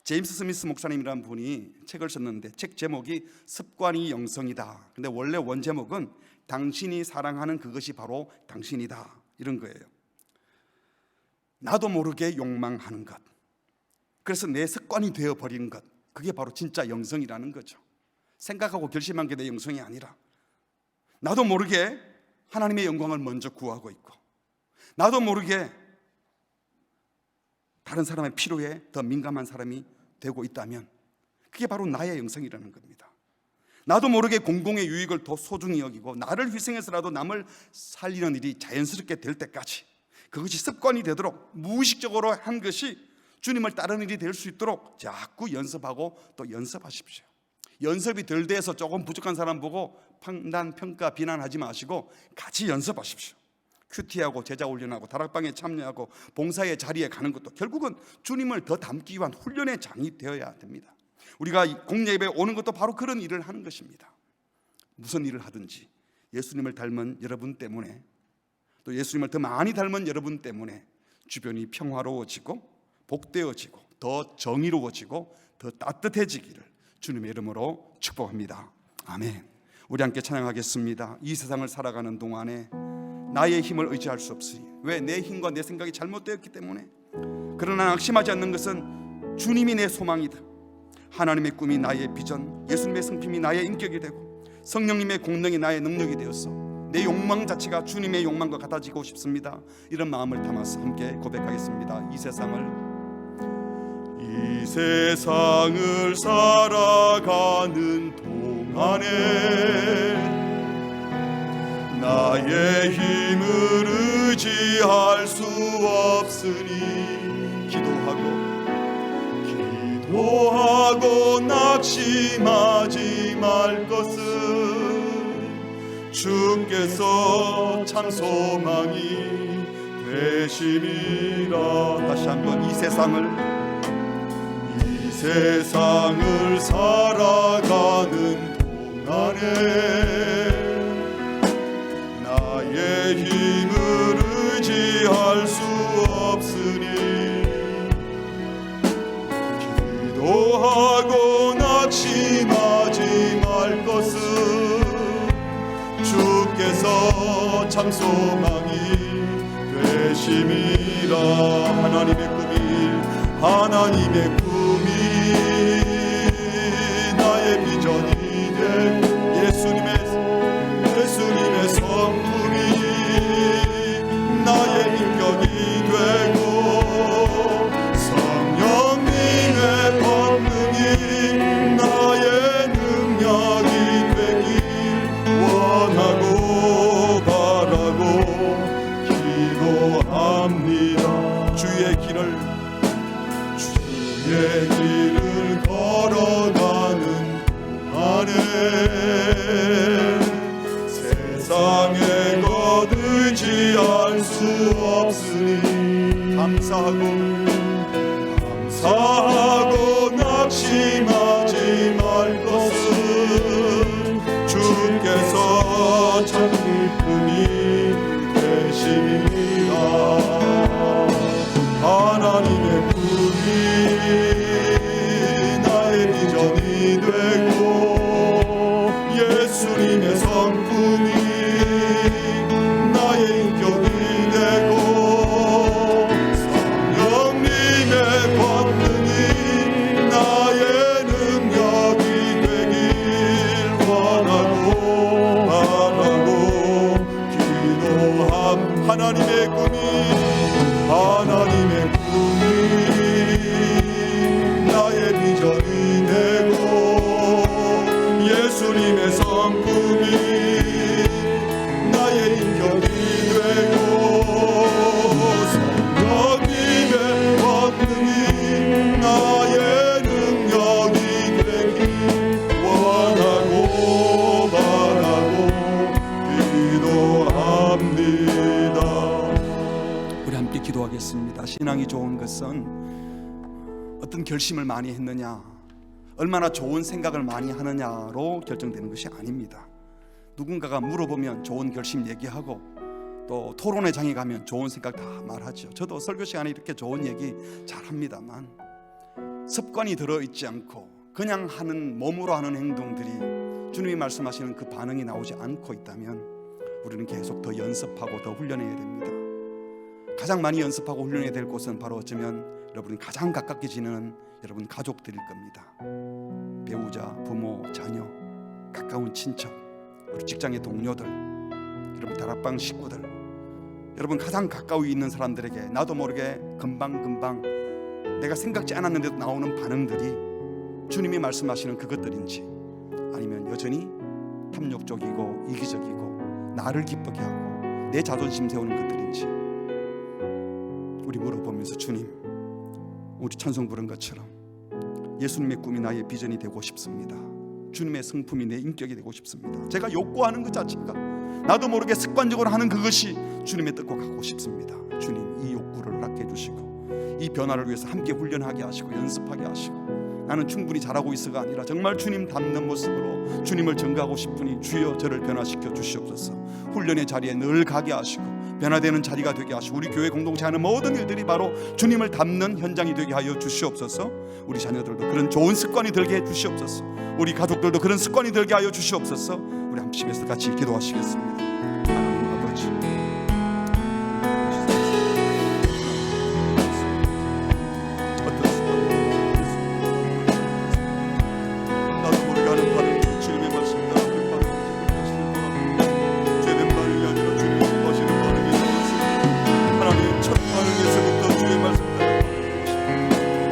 S1: 제임스 스미스 목사님이라는 분이 책을 썼는데 책 제목이 습관이 영성이다. 근데 원래 원 제목은 당신이 사랑하는 그것이 바로 당신이다, 이런 거예요. 나도 모르게 욕망하는 것, 그래서 내 습관이 되어버리는 것, 그게 바로 진짜 영성이라는 거죠. 생각하고 결심한 게 내 영성이 아니라 나도 모르게 하나님의 영광을 먼저 구하고 있고 나도 모르게 다른 사람의 필요에 더 민감한 사람이 되고 있다면 그게 바로 나의 영성이라는 겁니다. 나도 모르게 공공의 유익을 더 소중히 여기고 나를 희생해서라도 남을 살리는 일이 자연스럽게 될 때까지 그것이 습관이 되도록 무의식적으로 한 것이 주님을 따르는 일이 될 수 있도록 자꾸 연습하고 또 연습하십시오. 연습이 덜 돼서 조금 부족한 사람 보고 판단, 평가, 비난하지 마시고 같이 연습하십시오. 큐티하고 제자 훈련하고 다락방에 참여하고 봉사의 자리에 가는 것도 결국은 주님을 더 닮기 위한 훈련의 장이 되어야 됩니다. 우리가 공예 예배에 오는 것도 바로 그런 일을 하는 것입니다. 무슨 일을 하든지 예수님을 닮은 여러분 때문에, 또 예수님을 더 많이 닮은 여러분 때문에 주변이 평화로워지고 복되어지고 더 정의로워지고 더 따뜻해지기를 주님의 이름으로 축복합니다. 아멘. 우리 함께 찬양하겠습니다. 이 세상을 살아가는 동안에 나의 힘을 의지할 수 없으니, 왜? 내 힘과 내 생각이 잘못되었기 때문에. 그러나 낙심하지 않는 것은 주님이 내 소망이다. 하나님의 꿈이 나의 비전, 예수님의 성품이 나의 인격이 되고 성령님의 공능이 나의 능력이 되어서 내 욕망 자체가 주님의 욕망과 같아지고 싶습니다. 이런 마음을 담아서 함께 고백하겠습니다. 이 세상을 살아가는 동안에 나의 힘을 의지할 수 없으니 기도하고 낙심하지 말 것은 주께서 참 소망이 되심이라. 다시 한번 이 세상을 살아가는 동안에 나의 힘을 의지할 수 없으니 기도하고 낙심하지 말 것은 주께서 참 소망이 되심이라. 하나님의 꿈이 나의 비전이 되고 예수님의 성품이 나의 인격이 되고 감사하고 낙심하지 말 것은 주께서 참 기쁨이 되시리라. 하나님의 꿈이 나의 비전이 되고 예수님의 성품이 나의 인격이 되고 성령님의 권능이 나의 능력이 되길 원하고 바라고 기도함. 하나님의 꿈이 나의 비전이 되고 예수님의 성품이 나의 인격이 되고 성령님의 권능이 나의 능력이 되길 원하고 바라고 기도합니다. 우리 함께 기도하겠습니다. 신앙이 좋은 것은 어떤 결심을 많이 했느냐, 얼마나 좋은 생각을 많이 하느냐로 결정되는 것이 아닙니다. 누군가가 물어보면 좋은 결심 얘기하고 또 토론회 장에 가면 좋은 생각 다 말하죠. 저도 설교 시간에 이렇게 좋은 얘기 잘 합니다만 습관이 들어있지 않고 그냥 하는 몸으로 하는 행동들이 주님이 말씀하시는 그 반응이 나오지 않고 있다면 우리는 계속 더 연습하고 더 훈련해야 됩니다. 가장 많이 연습하고 훈련해야 될 곳은 바로 어쩌면 여러분이 가장 가깝게 지내는 여러분 가족들일 겁니다. 배우자, 부모, 자녀, 가까운 친척, 우리 직장의 동료들, 여러분 다락방 식구들, 여러분 가장 가까이 있는 사람들에게 나도 모르게 금방금방 내가 생각지 않았는데도 나오는 반응들이 주님이 말씀하시는 그것들인지 아니면 여전히 탐욕적이고 이기적이고 나를 기쁘게 하고 내 자존심 세우는 것들인지 우리 물어보면서 주님, 우리 찬송 부른 것처럼 예수님의 꿈이 나의 비전이 되고 싶습니다. 주님의 성품이 내 인격이 되고 싶습니다. 제가 욕구하는 것 자체가 나도 모르게 습관적으로 하는 그것이 주님의 뜻과 같고 싶습니다. 주님, 이 욕구를 허락해 주시고 이 변화를 위해서 함께 훈련하게 하시고 연습하게 하시고 나는 충분히 잘하고 있어가 아니라 정말 주님 닮는 모습으로 주님을 증거하고 싶으니 주여 저를 변화시켜 주시옵소서. 훈련의 자리에 늘 가게 하시고 변화되는 자리가 되게 하시고 우리 교회 공동체 하는 모든 일들이 바로 주님을 닮는 현장이 되게 하여 주시옵소서. 우리 자녀들도 그런 좋은 습관이 들게 해 주시옵소서. 우리 가족들도 그런 습관이 들게 하여 주시옵소서. 우리 함심에서 같이 기도하시겠습니다. 하나님 아버지, 어떤 습관 나도 모르게 하는 바를 주님의 말씀과 그 바를 기록하시는 바랍니다. 죄된 바를 아니라 주님이 기뻐하시는 바를 하나님 첫 반응에서부터 주의 말씀 따라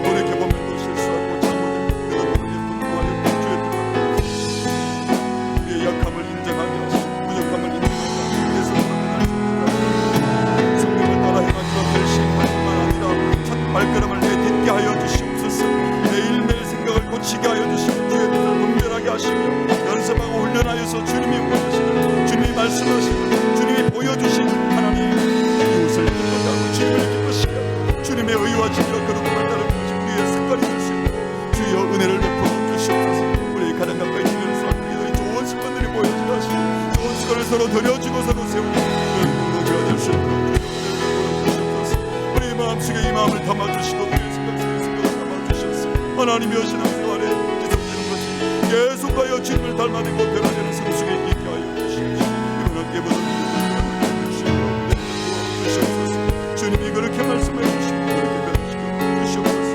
S1: 돌이켜보면 또 실수하고 잘못했고 그러므로 분노하였고 주의 뜻을 우리의 약함을 인정하게 하시고 부족함을 인정하게 하시고 내 성령을 따라 행하기로 결심할 뿐만 아니라 첫 발걸음을 내딛게 하여 주시옵소서. 매일매일 생각을 고치게 하여 주시고 주의 뜻을 분별하게 하시고 연습하고 훈련하여서 주님이 원하시는 주님이 말씀하시는 주님이 보여주신 하나님 이웃을 기쁘게 하고 주님을 기쁘시게 하고 주님의 의와 진리와 거룩함을 따르는 것이 우리의 습관이 될 수 있는 주여 은혜를 베풀어 주시옵소서. 우리 가장 가까이 지내는 사람들이 좋은 습관들이 보여지게 하시고 좋은 습관을 서로 들여주고 서로 세우고 공동체가 될 수 있도록 주시옵소서. 우리 마음속에 이 마음을 담아주시고 우리의 생각 속에 생각을 담아주셔서 하나님의 신앙생활에 지속되는 것이 계속하여 주님을 닮아내고 변화되는 성숙에 있게 하여 주시옵소서. 그렇게 모든 주시옵소서. 주님이 그렇게 말씀해 주시고 그렇게 변화시켜 주시옵소서.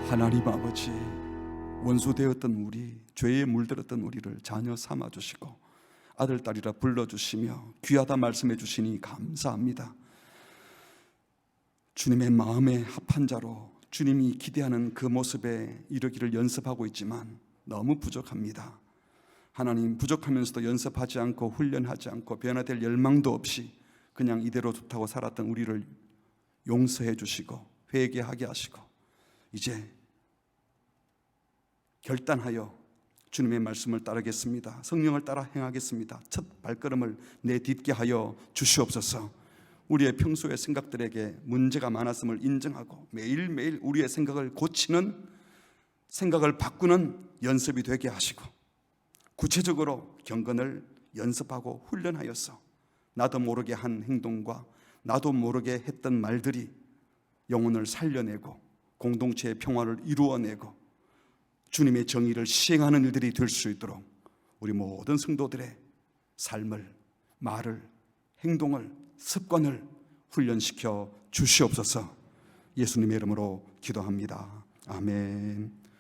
S1: 하나님 아버지, 원수되었던 우리, 죄에 물들었던 우리를 자녀 삼아주시고 아들, 딸이라 불러주시며 귀하다 말씀해 주시니 감사합니다. 주님의 마음에 합한 자로 주님이 기대하는 그 모습에 이르기를 연습하고 있지만 너무 부족합니다. 하나님, 부족하면서도 연습하지 않고 훈련하지 않고 변화될 열망도 없이 그냥 이대로 좋다고 살았던 우리를 용서해 주시고 회개하게 하시고 이제 결단하여 주님의 말씀을 따르겠습니다. 성령을 따라 행하겠습니다. 첫 발걸음을 내딛게 하여 주시옵소서. 우리의 평소의 생각들에게 문제가 많았음을 인정하고 매일매일 우리의 생각을 고치는, 생각을 바꾸는 연습이 되게 하시고, 구체적으로 경건을 연습하고 훈련하여서 나도 모르게 한 행동과 나도 모르게 했던 말들이 영혼을 살려내고 공동체의 평화를 이루어내고 주님의 정의를 시행하는 일들이 될 수 있도록 우리 모든 성도들의 삶을, 말을, 행동을, 습관을 훈련시켜 주시옵소서. 예수님의 이름으로 기도합니다. 아멘.